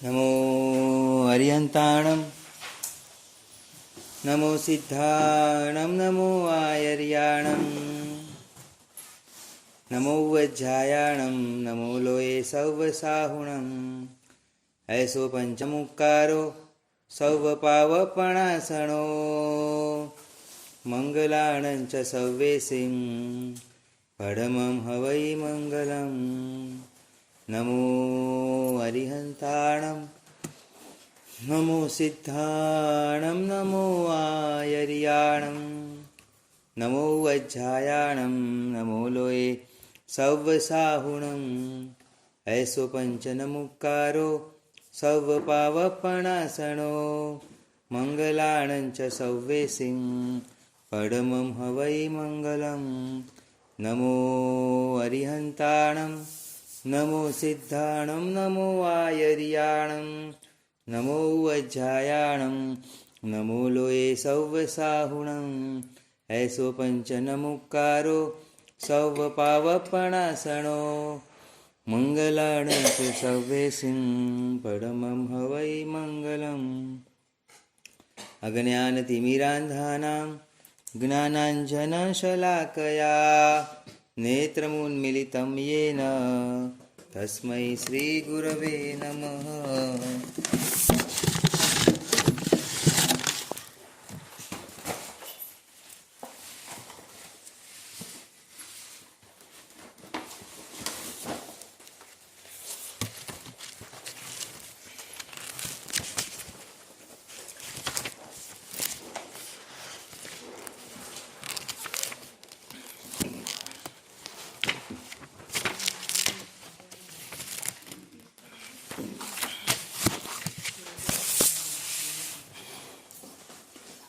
नमो हरिहंताणं नमो सिद्धाणं नमो आयर्याणं नमो वज्रायाणं नमो लोये सौवसाहुणं ऐसो पंचमुक्कारो सौवपावपणासनो मंगलाणं च सव्वेसिं परमं हवै मंगलम् नमो हरिहंताणं नमो सिद्धाणं नमो आयर्याणं नमो वज्रायाणं नमो लोये सौवसाहुणं ऐसो पंचनमुक्कारो सौवपावपणासनो मंगलाणं च सव्वेसिं परमं हवै मंगलम् नमो हरिहंताणं नमो सिद्धाणं नमो आयर्याणं नमो वज्रायाणं नमो लोये सौवसाहुणं ऐसो पंचनमुक्कारो सौवपावपणासनो मंगलाणं च सव्वेसिं परमं हवै मंगलम् अज्ञानतिमिरान्धानां ज्ञानाञ्जनशलाकया नेत्रमुन्मीलितं येन तस्मै श्रीगुरवे नमः।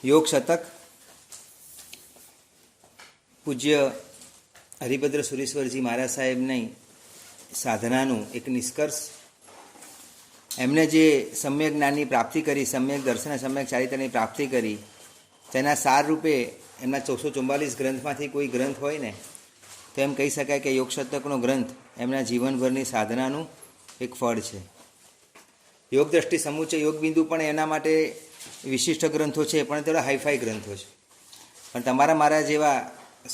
योग शतक પૂજ્ય હરિભદ્ર સુરેશ્વરજી મહારાજ સાહેબની સાધનાનું એક નિષ્કર્ષ, એમને જે સમ્યક જ્ઞાનની પ્રાપ્તિ કરી, સમ્યક દર્શન, સમ્યક ચારિત્રની પ્રાપ્તિ કરી, તેના સાર રૂપે એમના 444 ગ્રંથમાંથી કોઈ ગ્રંથ હોય ને તો એમ કહી શકાય કે યોગ શતકનો ગ્રંથ એમના જીવનભરની સાધનાનું એક ફળ છે. યોગ દ્રષ્ટિ સમુચ્ચય યોગ બિંદુ પણ એના માટે વિશિષ્ટ ગ્રંથો છે, પણ થોડા હાઈફાઈ ગ્રંથો છે. પણ તમારા મારા જેવા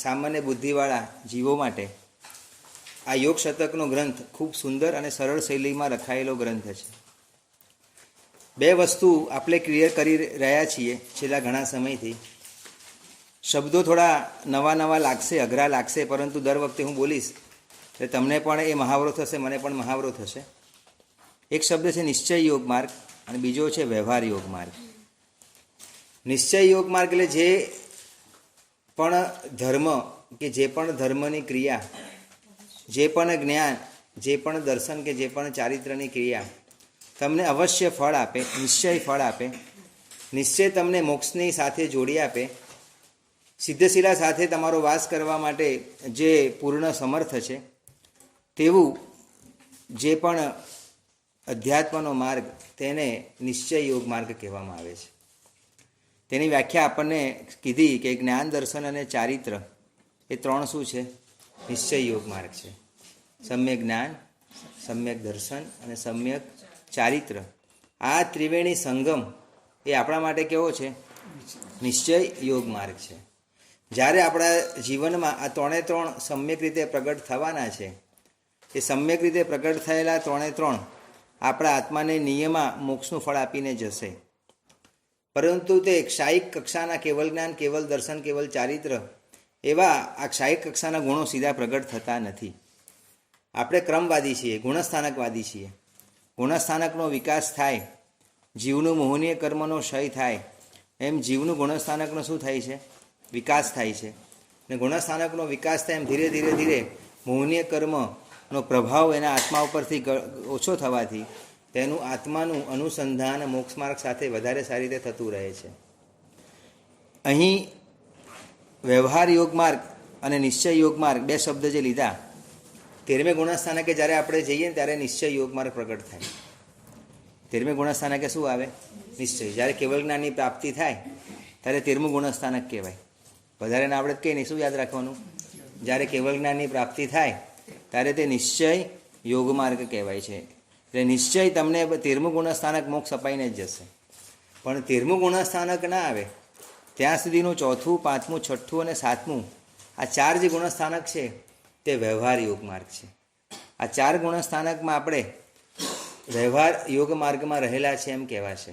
સામાન્ય બુદ્ધિવાળા જીવો માટે આ યોગ શતકનો ગ્રંથ ખૂબ સુંદર અને સરળ શૈલીમાં લખાયેલો ગ્રંથ છે. બે વસ્તુ આપણે ક્લિયર કરી રહ્યા છીએ છેલ્લા ઘણા સમયથી. શબ્દો થોડા નવા નવા લાગશે, અઘરા લાગશે, પરંતુ દર વખતે હું બોલીશ એટલે તમને પણ એ મહાવરો થશે, મને પણ મહાવરો થશે. એક શબ્દ છે નિશ્ચય યોગ માર્ગ અને બીજો છે વ્યવહાર યોગ માર્ગ. નિશ્ચય યોગ માર્ગ એટલે જે પણ ધર્મ કે જે પણ ધર્મની ક્રિયા, જે પણ જ્ઞાન, જે પણ દર્શન કે જે પણ ચારિત્રની ક્રિયા તમને અવશ્ય ફળ આપે, નિશ્ચય ફળ આપે, નિશ્ચય તમને મોક્ષની સાથે જોડી આપે, સિદ્ધશિલા સાથે તમારો વાસ કરવા માટે જે પૂર્ણ સમર્થ છે, તેવું જે પણ અધ્યાત્મનો માર્ગ તેને નિશ્ચય યોગ માર્ગ કહેવામાં આવે છે. તેની વ્યાખ્યા આપણને કીધી કે જ્ઞાન, દર્શન અને ચારિત્ર એ ત્રણ શું છે? નિશ્ચય યોગ માર્ગ છે. સમ્યક જ્ઞાન, સમ્યક દર્શન અને સમ્યક ચારિત્ર, આ ત્રિવેણી સંગમ એ આપણા માટે કેવો છે? નિશ્ચય યોગ માર્ગ છે. જ્યારે આપણા જીવનમાં આ ત્રણે ત્રણ સમ્યક રીતે પ્રગટ થવાના છે, એ સમ્યક રીતે પ્રગટ થયેલા ત્રણે ત્રણ આપણા આત્માને નિયમા મોક્ષનું ફળ આપીને જશે. પરંતુ તે ક્ષાયિક કક્ષાના કેવલ જ્ઞાન, કેવલ દર્શન, કેવલ ચારિત્ર એવા આ ક્ષાયિક કક્ષાના ગુણો સીધા પ્રગટ થતા નથી. આપણે ક્રમવાદી છીએ, ગુણસ્થાનકવાદી છીએ. ગુણસ્થાનકનો વિકાસ થાય, જીવનું મોહનીય કર્મનો ક્ષય થાય, એમ જીવનું ગુણસ્થાનકનો શું થાય છે? વિકાસ થાય છે. અને ગુણસ્થાનકનો વિકાસ થાય એમ ધીરે ધીરે ધીરે મોહનીય કર્મનો પ્રભાવ એના આત્મા ઉપરથી ઓછો થવાથી તેનું આત્માનું અનુસંધાન મોક્ષ માર્ગ સાથે વધારે સારી રીતે થતું રહે છે. અહીં વ્યવહાર યોગ માર્ગ અને નિશ્ચય યોગ માર્ગ બે શબ્દ જે લીધા, 13મે ગુણસ્થાનકે જ્યારે આપણે જઈએ ને ત્યારે નિશ્ચય યોગ માર્ગ પ્રગટ થાય. 13મે ગુણસ્થાનકે શું આવે? નિશ્ચય. જ્યારે કેવલ જ્ઞાનની પ્રાપ્તિ થાય ત્યારે 13મું ગુણસ્થાનક કહેવાય. વધારે ના આપણે કંઈ નહીં, શું યાદ રાખવાનું? જ્યારે કેવલ જ્ઞાનની પ્રાપ્તિ થાય ત્યારે તે નિશ્ચય યોગ માર્ગ કહેવાય છે. એટલે નિશ્ચય તમને 13મું ગુણસ્થાનક મોક્ષ અપાઈને જ જશે. પણ 13મું ગુણસ્થાનક ના આવે ત્યાં સુધીનું 4થું, 5મું, 6થું અને 7મું આ 4 જે ગુણસ્થાનક છે તે વ્યવહાર યોગ માર્ગ છે. આ 4 ગુણસ્થાનકમાં આપણે વ્યવહાર યોગ માર્ગમાં રહેલા છે એમ કહેવાશે.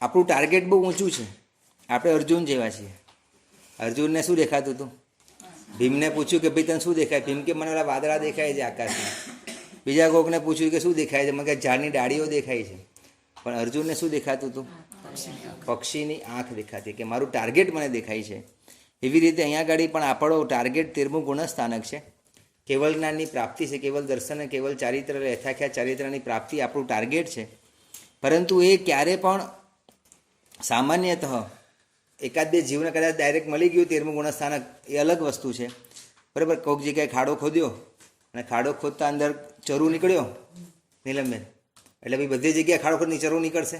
આપણું ટાર્ગેટ બહુ ઊંચું છે. આપણે અર્જુન જેવા છીએ. અર્જુનને શું દેખાતું હતું? ભીમને પૂછ્યું કે ભાઈ તને શું દેખાય? ભીમ કે મને ઓલા વાદળા દેખાય છે આકાશમાં. બીજા કોકને પૂછ્યું કે શું દેખાય છે? મને કે ઝાડની ડાળીઓ દેખાય છે. પણ અર્જુનને શું દેખાતું હતું? પક્ષીની આંખ દેખાતી, કે મારું ટાર્ગેટ મને દેખાય છે. એવી રીતે અહીંયા આગળ પણ આપણો ટાર્ગેટ 13મું ગુણસ્થાનક છે. કેવલ જ્ઞાનની પ્રાપ્તિ છે, કેવલ દર્શન, કેવલ ચારિત્ર, યથાખ્યા ચારિત્રની પ્રાપ્તિ આપણું ટાર્ગેટ છે. પરંતુ એ ક્યારે પણ સામાન્યતઃ એકાદ બે જીવને કદાચ ડાયરેક્ટ મળી ગયું 13મું ગુણસ્થાનક એ અલગ વસ્તુ છે, બરાબર. કોઈક જગ્યાએ ખાડો ખોદ્યો અને ખાડો ખોદતા અંદર ચરુ નીકળ્યો, નીલમબેન, એટલે ભાઈ બધી જગ્યાએ ખાડો ખોદની ચરુ નીકળશે?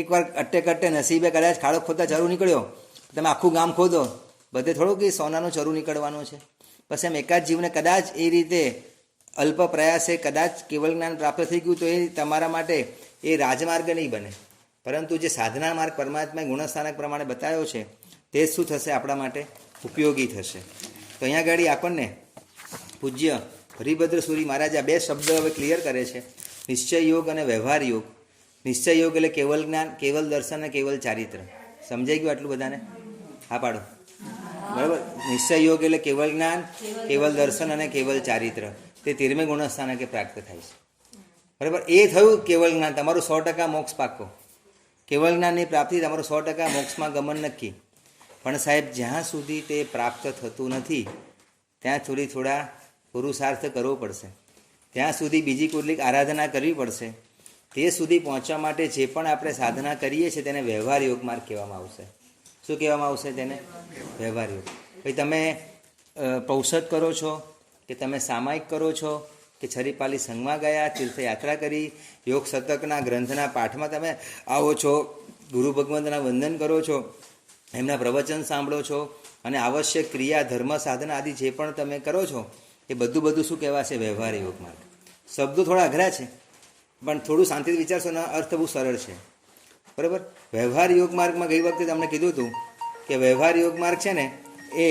એકવાર કટ્ટે કટ્ટે નસીબે કદાચ ખાડો ખોદતા ચરુ નીકળ્યો, તમે આખું ગામ ખોદો, બધે થોડું કે સોનાનું ચરુ નીકળવાનું છે. બસ એમ એકાદ જીવને કદાચ એ રીતે અલ્પ પ્રયાસે કદાચ કેવળ જ્ઞાન પ્રાપ્ત થઈ ગયું તો એ તમારા માટે એ રાજમાર્ગ નહીં બને. પરંતુ જે સાધના માર્ગ પરમાત્માએ ગુણસ્થાનક પ્રમાણે બતાવ્યો છે તે શું થશે? આપણા માટે ઉપયોગી થશે. તો અહીંયા આગળ આપણને પૂજ્ય હરિભદ્ર સુરી મહારાજ આ 2 શબ્દ હવે ક્લિયર કરે છે, નિશ્ચય યોગ અને વ્યવહાર યોગ. નિશ્ચય યોગ એટલે કેવલ જ્ઞાન, કેવલ દર્શન અને કેવલ ચારિત્ર. સમજાઈ ગયું આટલું બધાને? હા પાડો, બરાબર. નિશ્ચય યોગ એટલે કેવલ જ્ઞાન, કેવલ દર્શન અને કેવલ ચારિત્ર. તે 13મે ગુણસ્થાનકે પ્રાપ્ત થાય છે, બરાબર. એ થયું કેવલ જ્ઞાન, તમારું 100% મોક્ષ પાકો. કેવલ જ્ઞાનની પ્રાપ્તિ તમારું 100% મોક્ષમાં ગમન નક્કી. પણ સાહેબ જ્યાં સુધી તે પ્રાપ્ત થતું નથી ત્યાં થોડા પુરુષાર્થ કરવો પડશે. ત્યાં સુધી બીજી કેટલીક આરાધના કરવી પડશે. તે સુધી પહોંચવા માટે જે પણ આપણે સાધના કરીએ છીએ તેને વ્યવહાર યોગ માર્ગ કહેવામાં આવશે. શું કહેવામાં આવશે તેને? વ્યવહાર યોગ. ભાઈ તમે પૌષધ કરો છો, કે તમે સામાયિક કરો છો, કે છરીપાલી સંઘમાં ગયા, તીર્થયાત્રા કરી, યોગ શતકના ગ્રંથના પાઠમાં તમે આવો છો, ગુરુ ભગવંતના વંદન કરો છો, એમના પ્રવચન સાંભળો છો, અને આવશ્યક ક્રિયા, ધર્મ, સાધના આદિ જે પણ તમે કરો છો એ બધું શું કહેવાશે? વ્યવહાર યોગ માર્ગ. શબ્દો થોડા અઘરા છે પણ થોડું શાંતિથી વિચારશો ને અર્થ બહુ સરળ છે, બરાબર. વ્યવહાર યોગ માર્ગમાં ગઈ વખતે તમને કીધું હતું કે વ્યવહાર યોગ માર્ગ છે ને એ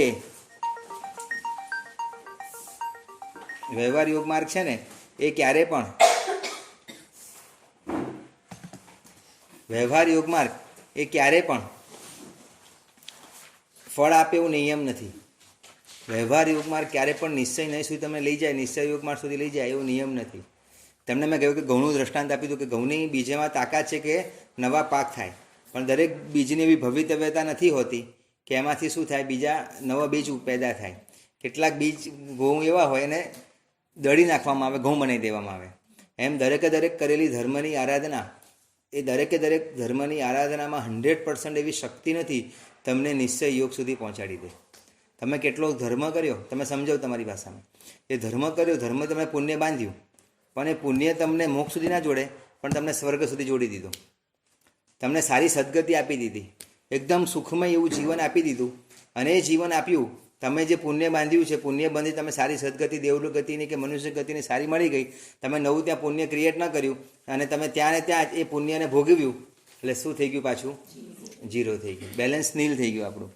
વ્યવહાર યોગ માર્ગ છે ને એ ક્યારે પણ વ્યવહાર યોગ માર્ગ એ ક્યારે પણ ફળ આપે એવું નિયમ નથી. વ્યવહાર યોગ માર્ગ ક્યારે પણ નિશ્ચય નહીં સુધી તમને લઈ જાય, નિશ્ચય યોગ માર્ગ સુધી લઈ જાય એવો નિયમ નથી. તમને મેં કહ્યું કે ઘઉંનું દ્રષ્ટાંત આપ્યું હતું કે ઘઉંની બીજમાં તાકાત છે કે નવા પાક થાય, પણ દરેક બીજની એવી ભવિતવ્યતા નથી હોતી કે એમાંથી શું થાય? બીજા નવા બીજ પેદા થાય. કેટલાક બીજ ઘઉં એવા હોય એને દળી નાખવામાં આવે, ઘઉં બનાવી દેવામાં આવે. એમ દરેકે દરેક કરેલી ધર્મની આરાધના એ દરેકે દરેક ધર્મની આરાધનામાં 100% એવી શક્તિ નથી તમને નિશ્ચય યોગ સુધી પહોંચાડી દે. તમે કેટલો ધર્મ કર્યો, તમે સમજાવો તમારી ભાષામાં. એ ધર્મ કર્યો, ધર્મ તમે પુણ્ય બાંધ્યું, પણ એ પુણ્ય તમને મોક્ષ સુધી ના જોડે, પણ તમને સ્વર્ગ સુધી જોડી દીધો. તમને સારી સદગતિ આપી દીધી, એકદમ સુખમય એવું જીવન આપી દીધું. અને એ જીવન આપ્યું, તમે જે પુણ્ય બાંધ્યું છે, પુણ્ય બાંધી તમે સારી સદગતિ, દેવલો ગતિની કે મનુષ્ય ગતિની સારી મળી ગઈ, તમે નવું ત્યાં પુણ્ય ક્રિએટ ન કર્યું અને તમે ત્યાં ને ત્યાં એ પુણ્યને ભોગવ્યું, એટલે શું થઈ ગયું? પાછું ઝીરો થઈ ગયું, બેલેન્સ નીલ થઈ ગયું આપણું.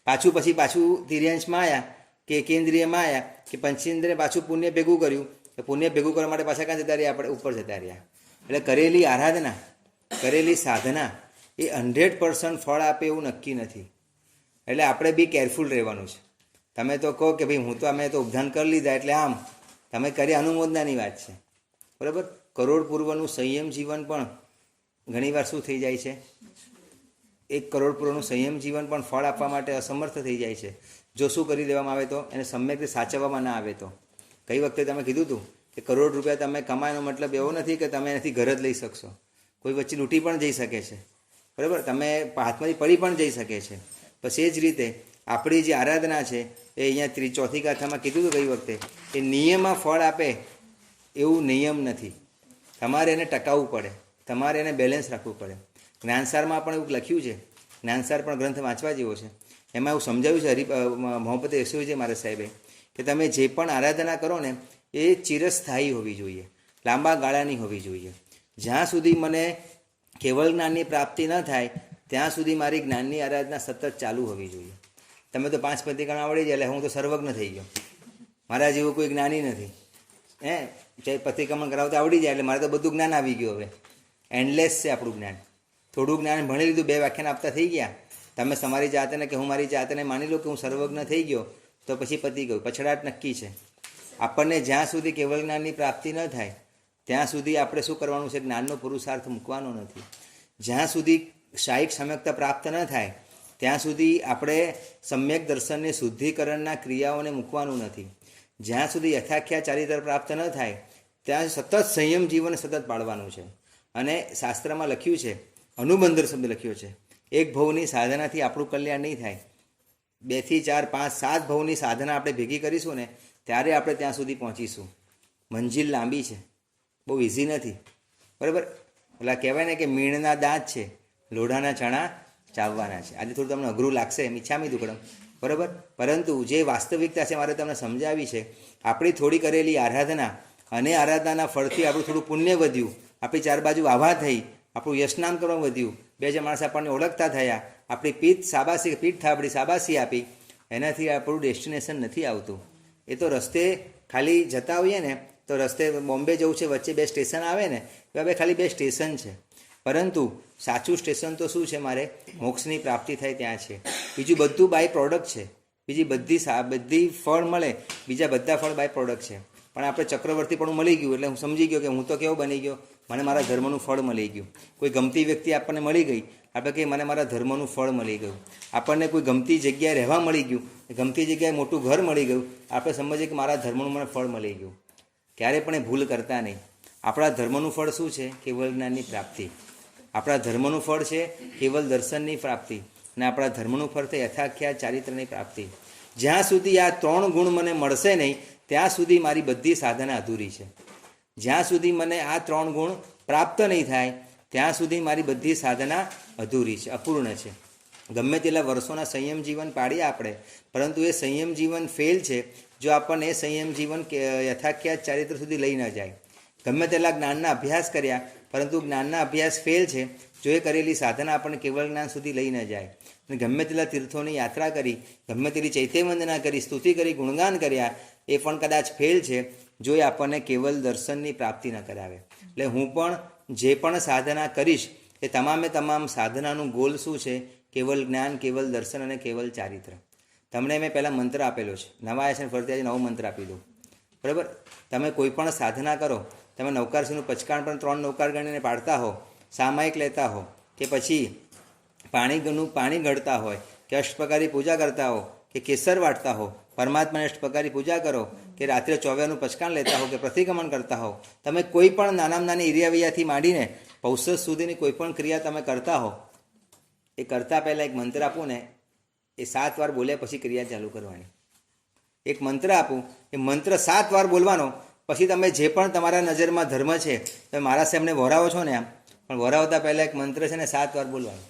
પાછું તિર્યાંશમાં આવ્યા કે કેન્દ્રીયમાં આવ્યા કે પંચેન્દ્રિય, પાછું પુણ્ય ભેગું કર્યું. તો પુણ્ય ભેગું કરવા માટે પાછા ક્યાં જતા રહ્યા? આપણે ઉપર જતા રહ્યા. એટલે કરેલી આરાધના, કરેલી સાધના એ 100% ફળ આપે એવું નક્કી નથી. એટલે આપણે બી કેરફુલ રહેવાનું છે. તમે તો કહો કે ભાઈ હું તો અમે તો ઉપધાન કરી લીધા એટલે આમ, તમે કરી અનુમોદનાની વાત છે, બરાબર. કરોડ પૂર્વનું સંયમ જીવન પણ ઘણીવાર શું થઈ જાય છે? 1 કરોડ પૂર્વનું સંયમ જીવન પણ ફળ આપવા માટે અસમર્થ થઈ જાય છે જો શું કરી દેવામાં આવે તો, એને સમ્યક રીતે સાચવવામાં ના આવે તો. કઈ વખતે તમે કીધું હતું કે કરોડ રૂપિયા તમે કમાવાનો મતલબ એવો નથી કે તમે એનાથી ઘર જ લઈ શકશો. કોઈ વચ્ચે લૂંટી પણ જઈ શકે છે, બરાબર. તમે હાથમાંથી પડી પણ જઈ શકે છે. બસ એ જ રીતે આપણી જે આરાધના છે એ અહીંયા ચોથી ગાથામાં કીધું હતું ગઈ વખતે, એ નિયમમાં ફળ આપે એવું નિયમ નથી. તમારે એને ટકાવવું પડે, તમારે એને બેલેન્સ રાખવું પડે. જ્ઞાનસારમાં પણ એવું લખ્યું છે, જ્ઞાનસાર પણ ગ્રંથ વાંચવા જેવો છે. એમાં એવું સમજાવ્યું છે મોહમ્મદ યસુજી મહારાજ સાહેબે કે તમે જે પણ આરાધના કરો ને એ ચિરસ્થાયી હોવી જોઈએ. લાંબા ગાળાની હોવી જોઈએ. જ્યાં સુધી મને કેવળ જ્ઞાનની પ્રાપ્તિ ન થાય ત્યાં સુધી મારી જ્ઞાનની આરાધના સતત ચાલુ હોવી જોઈએ. તમે તો 5 પ્રતિક્રમણ આવડી જાય એટલે હું તો સર્વજ્ઞ થઈ ગયો, મારા જેવું કોઈ જ્ઞાની નથી. પ્રતિક્રમણ કરાવતા આવડી જાય એટલે મારે તો બધું જ્ઞાન આવી ગયું. હવે એન્ડલેસ છે આપણું જ્ઞાન. થોડું જ્ઞાન ભણી લીધું, 2 વ્યાખ્યાન આપતા થઈ ગયા, તમે તમારી જાતને કે હું મારી જાતને માની લો કે હું સર્વજ્ઞ થઈ ગયો, તો પછી પતી ગયું, પછડાટ નક્કી છે. આપણને જ્યાં સુધી કેવળ જ્ઞાનની પ્રાપ્તિ ન થાય ત્યાં સુધી આપણે શું કરવાનું છે? જ્ઞાનનો પુરુષાર્થ મૂકવાનો નથી. જ્યાં સુધી શાયિક સમ્યકતા પ્રાપ્ત ન થાય ત્યાં સુધી આપણે સમ્યક દર્શનની શુદ્ધિકરણના ક્રિયાઓને મૂકવાનું નથી. જ્યાં સુધી યથાખ્યા ચારિત્ર પ્રાપ્ત ન થાય ત્યાં સતત સંયમ જીવન સતત પાળવાનું છે. અને શાસ્ત્રમાં લખ્યું છે, અનુબંધર શબ્દ લખ્યો છે, 1 ભવની સાધનાથી આપણું કલ્યાણ નહીં થાય. 2 થી 4, 5, 7 ભવની સાધના આપણે ભેગી કરીશું ને ત્યારે આપણે ત્યાં સુધી પહોંચીશું. મંજિલ લાંબી છે, બહુ ઇઝી નથી. બરાબર? પેલા કહેવાય ને કે મીણના દાંત છે, લોઢાના ચણા ચાવવાના છે. આજે થોડું તમને અઘરું લાગશે, ઈચ્છામી દુકડમ, બરાબર? પરંતુ જે વાસ્તવિકતા છે મારે તમને સમજાવી છે. આપણી થોડી કરેલી આરાધના અને આરાધનાના ફળથી આપણું થોડું પુણ્ય વધ્યું, આપણી 4 બાજુ આભા થઈ, આપણું યશનામ કરવા વધ્યું, 2 માણસ આપણને ઓળખતા થયા, આપણી પીઠ થાબડી શાબાશી આપી, એનાથી આપણું ડેસ્ટિનેશન નથી આવતું. એ તો રસ્તે ખાલી જતા હોઈએ ને તો રસ્તે બોમ્બે જવું છે, વચ્ચે 2 સ્ટેશન આવે ને, હવે ખાલી 2 સ્ટેશન છે. પરંતુ સાચું સ્ટેશન તો શું છે? મારે મોક્ષની પ્રાપ્તિ થાય ત્યાં છે. બીજું બધું બાય પ્રોડક્ટ છે. બીજી બધી ફળ મળે, બીજા બધા ફળ બાય પ્રોડક્ટ છે. પણ આપણે ચક્રવર્તી પણ મળી ગયું એટલે હું સમજી ગયો કે હું તો કેવો બની ગયો, મને મારા ધર્મનું ફળ મળી ગયું. કોઈ ગમતી વ્યક્તિ આપણને મળી ગઈ, આપણે કહીએ મને મારા ધર્મનું ફળ મળી ગયું. આપણને કોઈ ગમતી જગ્યાએ રહેવા મળી ગયું, ગમતી જગ્યાએ મોટું ઘર મળી ગયું, આપણે સમજીએ કે મારા ધર્મનું મને ફળ મળી ગયું. ક્યારેય પણ એ ભૂલ કરતા નહીં. આપણા ધર્મનું ફળ શું છે? કેવળ જ્ઞાનની પ્રાપ્તિ. આપણા ધર્મનું ફળ છે કેવલ દર્શનની પ્રાપ્તિ, અને આપણા ધર્મનું ફળ છે યથાખ્યા ચારિત્રની પ્રાપ્તિ. જ્યાં સુધી આ 3 ગુણ મને મળશે નહીં ત્યાં સુધી મારી બધી સાધના અધૂરી છે. જ્યાં સુધી મને આ 3 ગુણ પ્રાપ્ત નહીં થાય ત્યાં સુધી મારી બધી સાધના અધૂરી છે, અપૂર્ણ છે. ગમે તેટલા વર્ષોના સંયમ જીવન પાડીએ આપણે, પરંતુ એ સંયમ જીવન ફેલ છે જો આપણને એ સંયમ જીવન યથાખ્યાત ચારિત્ર સુધી લઈ ન જાય. ગમે તેટલા જ્ઞાનના અભ્યાસ કર્યા, પરંતુ જ્ઞાનના અભ્યાસ ફેલ છે જો એ કરેલી સાધના આપણને કેવળ જ્ઞાન સુધી લઈ ન જાય. અને ગમે તેટલા તીર્થોની યાત્રા કરી, ગમે તેટલી ચૈત્ય વંદના કરી, સ્તુતિ કરી, ગુણગાન કર્યા, એ પણ કદાચ ફેલ છે જો એ આપણને કેવલ દર્શનની પ્રાપ્તિ ન કરાવે. એટલે હું પણ જે પણ સાધના કરીશ એ તમામે તમામ સાધનાનું ગોલ શું છે? કેવલ જ્ઞાન, કેવલ દર્શન અને કેવલ ચારિત્ર. તમને મેં પહેલાં મંત્ર આપેલો છે, નવા આવ્યા છે ને ફરીથી આજે નવો મંત્ર આપી દઉં. બરાબર? તમે કોઈ પણ સાધના કરો, તમે નવકારસીનું પચકાણ પણ 3 નવકાર ગણીને પાડતા હો, સામાયિક લેતા હો, કે પછી પાણી ગળતા હોય, કે અષ્ટપ્રકારી પૂજા કરતા હો, કે કેસર વાટતા હો, પરમાત્માને અષ્ટપ્રકારી પૂજા કરો, કે રાત્રે 24નું પચકાણ લેતા હો, કે પ્રતિક્રમણ કરતા હો, તમે કોઈ પણ નાનામાં નાની એરિયાવૈયાથી માંડીને પૌષધ સુધીની કોઈ પણ ક્રિયા તમે કરતા હો, એ કરતાં પહેલાં એક મંત્ર આપું ને, એ 7 વાર બોલ્યા પછી ક્રિયા ચાલુ કરવાની. એક મંત્ર આપું, એ મંત્ર 7 વાર બોલવાનો, પછી તમે જે પણ તમારા નજરમાં ધર્મ છે તમે મારા સાહેબને વહોરાવો છો ને, આમ પણ વહોરાવતા પહેલાં એક મંત્ર છે ને 7 વાર બોલવાનું.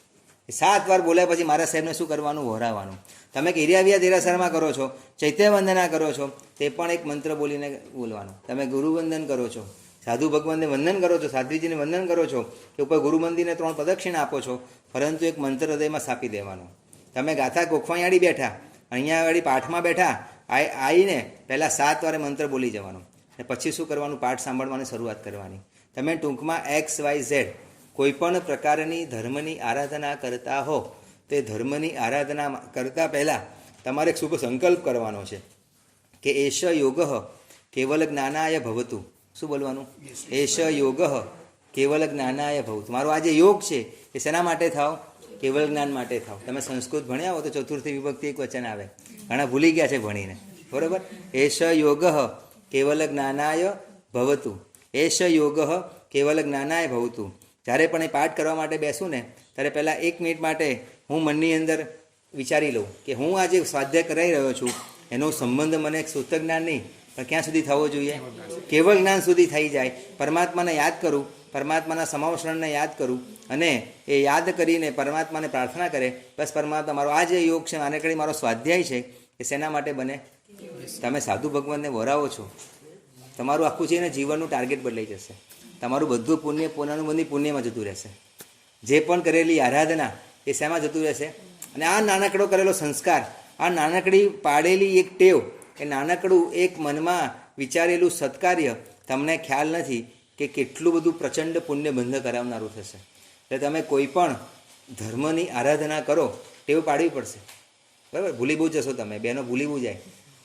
એ 7 વાર બોલ્યા પછી મારા સાહેબને શું કરવાનું? વહોરાવાનું. તમે એરિયાવિયા દેરાસરમાં કરો છો, ચૈત્ય વંદના કરો છો, તે પણ એક મંત્ર બોલીને બોલવાનું. તમે ગુરુવંદન કરો છો, સાધુ ભગવાનને વંદન કરો છો, સાધ્વીજીને વંદન કરો છો, કે ઉપર ગુરુ મંદિરને 3 પ્રદક્ષિણા આપો છો, પરંતુ એક મંત્ર હૃદયમાં સ્થાપી દેવાનો. તમે ગાથા ગોખવાયાળી બેઠા, અહીંયા વાળી પાઠમાં બેઠા, આવીને પહેલાં 7 વારે મંત્ર બોલી જવાનો, અને પછી શું કરવાનું? પાઠ સાંભળવાની શરૂઆત કરવાની. તમે ટૂંકમાં XYZ કોઈ પણ પ્રકારની ધર્મની આરાધના કરતા હો તો એ ધર્મની આરાધના કરતાં પહેલાં તમારે એક શુભ સંકલ્પ કરવાનો છે કે એશ યોગ કેવલ જ્ઞાનાય ભવતુ. શું બોલવાનું? એશ યોગ કેવલ જ્ઞાનાય ભવતુ. મારો આ જે યોગ છે એ શેના માટે થાવ? કેવલ જ્ઞાન માટે થાવ. તમે સંસ્કૃત ભણ્યા હો તો ચતુર્થી વિભક્તિ એક વચન આવે, ઘણા ભૂલી ગયા છે ભણીને. બરાબર? એશ યોગ કેવલ જ્ઞાનાય ભવતુ. એશ યોગ કેવલ જ્ઞાનાય ભવતુ. જ્યારે પણ એ પાઠ કરવા માટે બેસું ને ત્યારે પહેલાં 1 મિનિટ માટે હું મનની અંદર વિચારી લઉં કે હું આ જે સ્વાધ્યાય કરાવી રહ્યો છું એનો સંબંધ મને એક સૂત્ર જ્ઞાન નહીં પણ ક્યાં સુધી થવો જોઈએ? કેવળ જ્ઞાન સુધી થઈ જાય. પરમાત્માને યાદ કરું, પરમાત્માના સમાવસરણને યાદ કરું, અને એ યાદ કરીને પરમાત્માને પ્રાર્થના કરે, બસ પરમાત્મા મારો આ જે યોગ છે, આને કરી મારો સ્વાધ્યાય છે, એ શેના માટે બને? તમે સાધુ ભગવાનને વરાવો છો, તમારું આખું છે ને જીવનનું ટાર્ગેટ બદલાઈ જશે. તમારું બધું પુણ્ય પોતાનું બંધી પુણ્યમાં જતું રહેશે. જે પણ કરેલી આરાધના એ શેમાં જતું રહેશે? અને આ નાનકડો કરેલો સંસ્કાર, આ નાનકડી પાડેલી એક ટેવ, એ નાનકડું એક મનમાં વિચારેલું સત્કાર્ય તમને ખ્યાલ નથી કે કેટલું બધું પ્રચંડ પુણ્ય બંધ કરાવનારું થશે. એટલે તમે કોઈ પણ ધર્મની આરાધના કરો ટેવ પાડવી પડશે. બરાબર? ભૂલી બહુ જશો તમે, બહેનો ભૂલી બહુ જાય.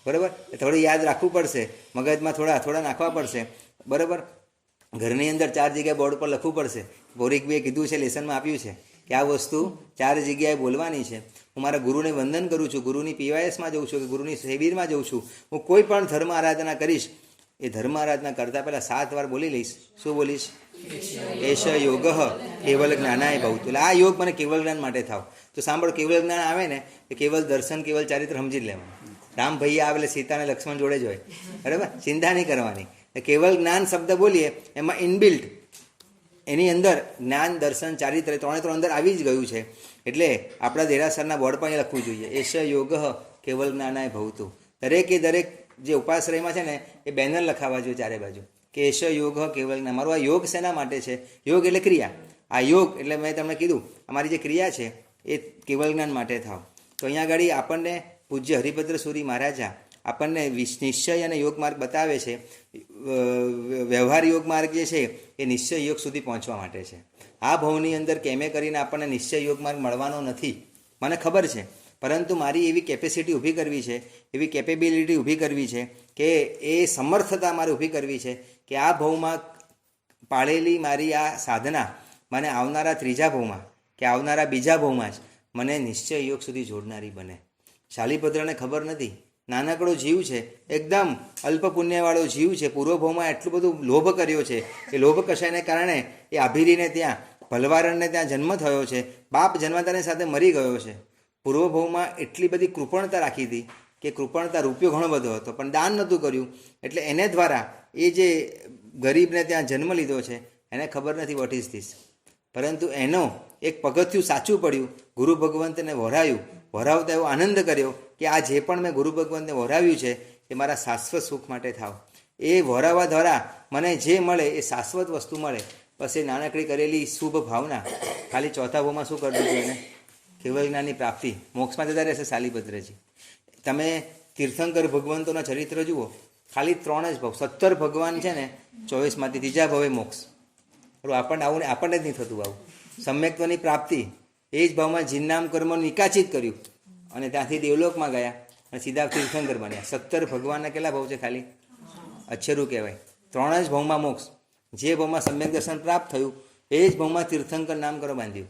બરાબર? થોડું યાદ રાખવું પડશે, મગજમાં થોડા નાખવા પડશે. બરાબર? ઘરની અંદર 4 જગ્યાએ બોર્ડ પર લખવું પડશે. ગૌરીકભાઈએ કીધું છે, લેસનમાં આપ્યું છે કે આ વસ્તુ 4 જગ્યાએ બોલવાની છે. હું મારા ગુરુને વંદન કરું છું, ગુરુની PYSમાં જઉં છું કે ગુરુની શિબિરમાં જઉં છું, હું કોઈ પણ ધર્મ આરાધના કરીશ, એ ધર્મ આરાધના કરતાં પહેલાં 7 વાર બોલી લઈશ. શું બોલીશ? એશ યોગ કેવલ જ્ઞાનાય ભવતુ. એટલે આ યોગ મને કેવલ જ્ઞાન માટે થાવ. તો સાંભળો, કેવલ જ્ઞાન આવે ને એ કેવલ દર્શન, કેવલ ચારિત્ર સમજી જ લેવાનું. રામ ભૈયા આવે એટલે સીતા અને લક્ષ્મણ જોડે જ હોય. બરાબર? ચિંતા નહીં કરવાની. કેવલ જ્ઞાન શબ્દ બોલીએ એમાં ઇનબિલ્ટ એની અંદર જ્ઞાન, દર્શન, ચારિત્ર ત્રણે અંદર આવી જ ગયું છે. એટલે આપણા દેરાસરના બોર્ડ પર લખવું જોઈએ, એશ યોગ કેવલ જ્ઞાનાય ભવતુ. દરેકે દરેક જે ઉપાશ્રયમાં છે ને એ બેનર લખાવવા જોઈએ ચારે બાજુ કે એશ યોગ કેવલ જ્ઞાન. મારું આ યોગ શેના માટે છે? યોગ એટલે ક્રિયા. આ યોગ એટલે મેં તમને કીધું, અમારી જે ક્રિયા છે એ કેવલ જ્ઞાન માટે થાવ. તો અહીંયા આગળ આપણને પૂજ્ય હરિભદ્ર સુરી મહારાજા આપણને નિશ્ચય અને યોગ માર્ગ બતાવે છે. વ્યવહાર યોગ માર્ગ જે છે એ નિશ્ચય યોગ સુધી પહોંચવા માટે છે. આ ભવની અંદર કેમે કરીને આપણને નિશ્ચય યોગ માર્ગ મળવાનો નથી, મને ખબર છે. પરંતુ મારી એવી કેપેસિટી ઊભી કરવી છે, એવી કેપેબિલિટી ઊભી કરવી છે કે એ સમર્થતા મારે ઊભી કરવી છે કે આ ભવમાં પાળેલી મારી આ સાધના મને આવનારા 3જા ભવમાં કે આવનારા 2જા ભવમાં જ મને નિશ્ચય યોગ સુધી જોડનારી બને. શાલિભદ્રને ખબર નથી, નાનકડો જીવ છે, એકદમ અલ્પ પુણ્યવાળો જીવ છે. પૂર્વભાવમાં એટલું બધું લોભ કર્યો છે. એ લોભ કશાયને કારણે એ આભીરીને ત્યાં, ભલવારણને ત્યાં જન્મ થયો છે. બાપ જન્માતાની સાથે મરી ગયો છે. પૂર્વભાવમાં એટલી બધી કૃપણતા રાખી હતી કે કૃપણતા રૂપિયો ઘણો બધો હતો, પણ દાન નહોતું કર્યું. એટલે એને દ્વારા એ જે ગરીબને ત્યાં જન્મ લીધો છે એને ખબર નથી વોટ ઇઝ ધીસ. પરંતુ એનો એક પગથિયું સાચું પડ્યું, ગુરુ ભગવંતને વહોરાયું. વહોરાવતા એવો આનંદ કર્યો કે આ જે પણ મેં ગુરુ ભગવંતને વહોરાવ્યું છે એ મારા શાશ્વત સુખ માટે થાવ. એ વહોરાવા દ્વારા મને જે મળે એ શાશ્વત વસ્તુ મળે. બસ એ નાનકડી કરેલી શુભ ભાવના ખાલી 4થા ભાવમાં શું કરી દીધું એને? કેવલ જ્ઞાનની પ્રાપ્તિ, મોક્ષમાં જતા રહેશે શાલિભદ્રજી. તમે તીર્થંકર ભગવંતોના ચરિત્ર જુઓ, ખાલી 3 જ ભાવ, 17 ભગવાન છે ને 24માંથી 3જા ભાવે મોક્ષ. આપણને જ નહીં થતું આવું. સમ્યક્ત્વની પ્રાપ્તિ એ જ ભાવમાં જીનનામ કર્મ નિકાચિત કર્યું અને ત્યાંથી દેવલોકમાં ગયા અને સીધા તીર્થંકર બન્યા. 17 ભગવાનના કેટલા ભાવ છે? ખાલી અક્ષરું કહેવાય. 3 જ ભાવમાં મોક્ષ. જે ભાવમાં સમ્યક દર્શન પ્રાપ્ત થયું એ જ ભાવમાં તીર્થંકર નામ કરો બાંધ્યું.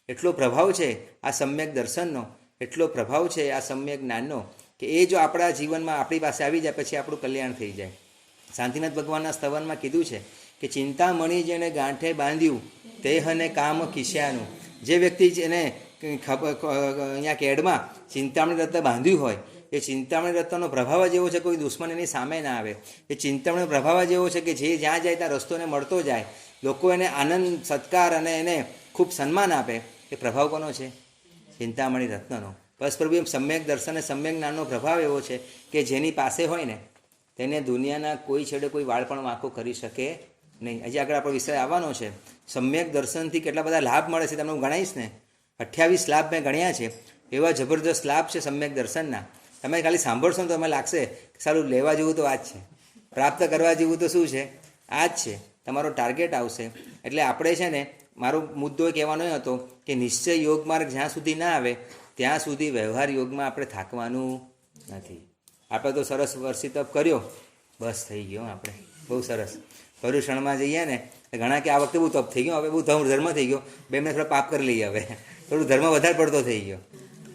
એટલો પ્રભાવ છે આ સમ્યક દર્શનનો, એટલો પ્રભાવ છે આ સમ્યક જ્ઞાનનો કે એ જો આપણા જીવનમાં આપણી પાસે આવી જાય પછી આપણું કલ્યાણ થઈ જાય. શાંતિનાથ ભગવાનના સ્તવનમાં કીધું છે કે ચિંતામણી જેને ગાંઠે બાંધ્યું તેહને કામ કિસ્યાનું. જે વ્યક્તિ જેને અહીંયા કેડમાં ચિંતામણી રત્ન બાંધ્યું હોય, એ ચિંતામણી રત્નનો પ્રભાવ જ એવો છે કોઈ દુશ્મન એની સામે ના આવે. એ ચિંતામણી પ્રભાવ જ એવો છે કે જે જ્યાં જાય ત્યાં રસ્તો એને મળતો જાય, લોકો એને આનંદ સત્કાર અને એને ખૂબ સન્માન આપે. એ પ્રભાવ કોનો છે? ચિંતામણી રત્નનો. બસ પ્રભુ એમ સમ્યક દર્શન અને સમ્યક જ્ઞાનનો પ્રભાવ એવો છે કે જેની પાસે હોય ને તેને દુનિયાના કોઈ છેડે કોઈ વાળ પણ વાંકો કરી શકે નહીં. હજી આગળ આપણો વિષય આવવાનો છે. સમ્યક દર્શનથી કેટલા બધા લાભ મળે છે તમને હું ગણાવીશ ને. 28 લાભ મેં ગણ્યા છે. એવા જબરદસ્ત લાભ છે સમ્યક દર્શનના. તમે ખાલી સાંભળશો ને તો તમને લાગશે કે સારું લેવા જેવું તો આ જ છે, પ્રાપ્ત કરવા જેવું તો શું છે? આ જ છે. તમારો ટાર્ગેટ આવશે. એટલે આપણે છે ને, મારો મુદ્દો એ કહેવાનો એ હતો કે નિશ્ચય યોગ માર્ગ જ્યાં સુધી ના આવે ત્યાં સુધી વ્યવહાર યોગમાં આપણે થાકવાનું નથી. આપણે તો સરસ વર્ષી તપ કર્યો, બસ થઈ ગયો. આપણે બહુ સરસ પર્યુષણમાં જઈએ ને ઘણા કે આ વખતે બહુ તપ થઈ ગયો, હવે બહુ ધર્મ થઈ ગયો, બે મિનિટ થોડા પાપ કરી લઈએ, હવે થોડું ધર્મ વધારે પડતો થઈ ગયો.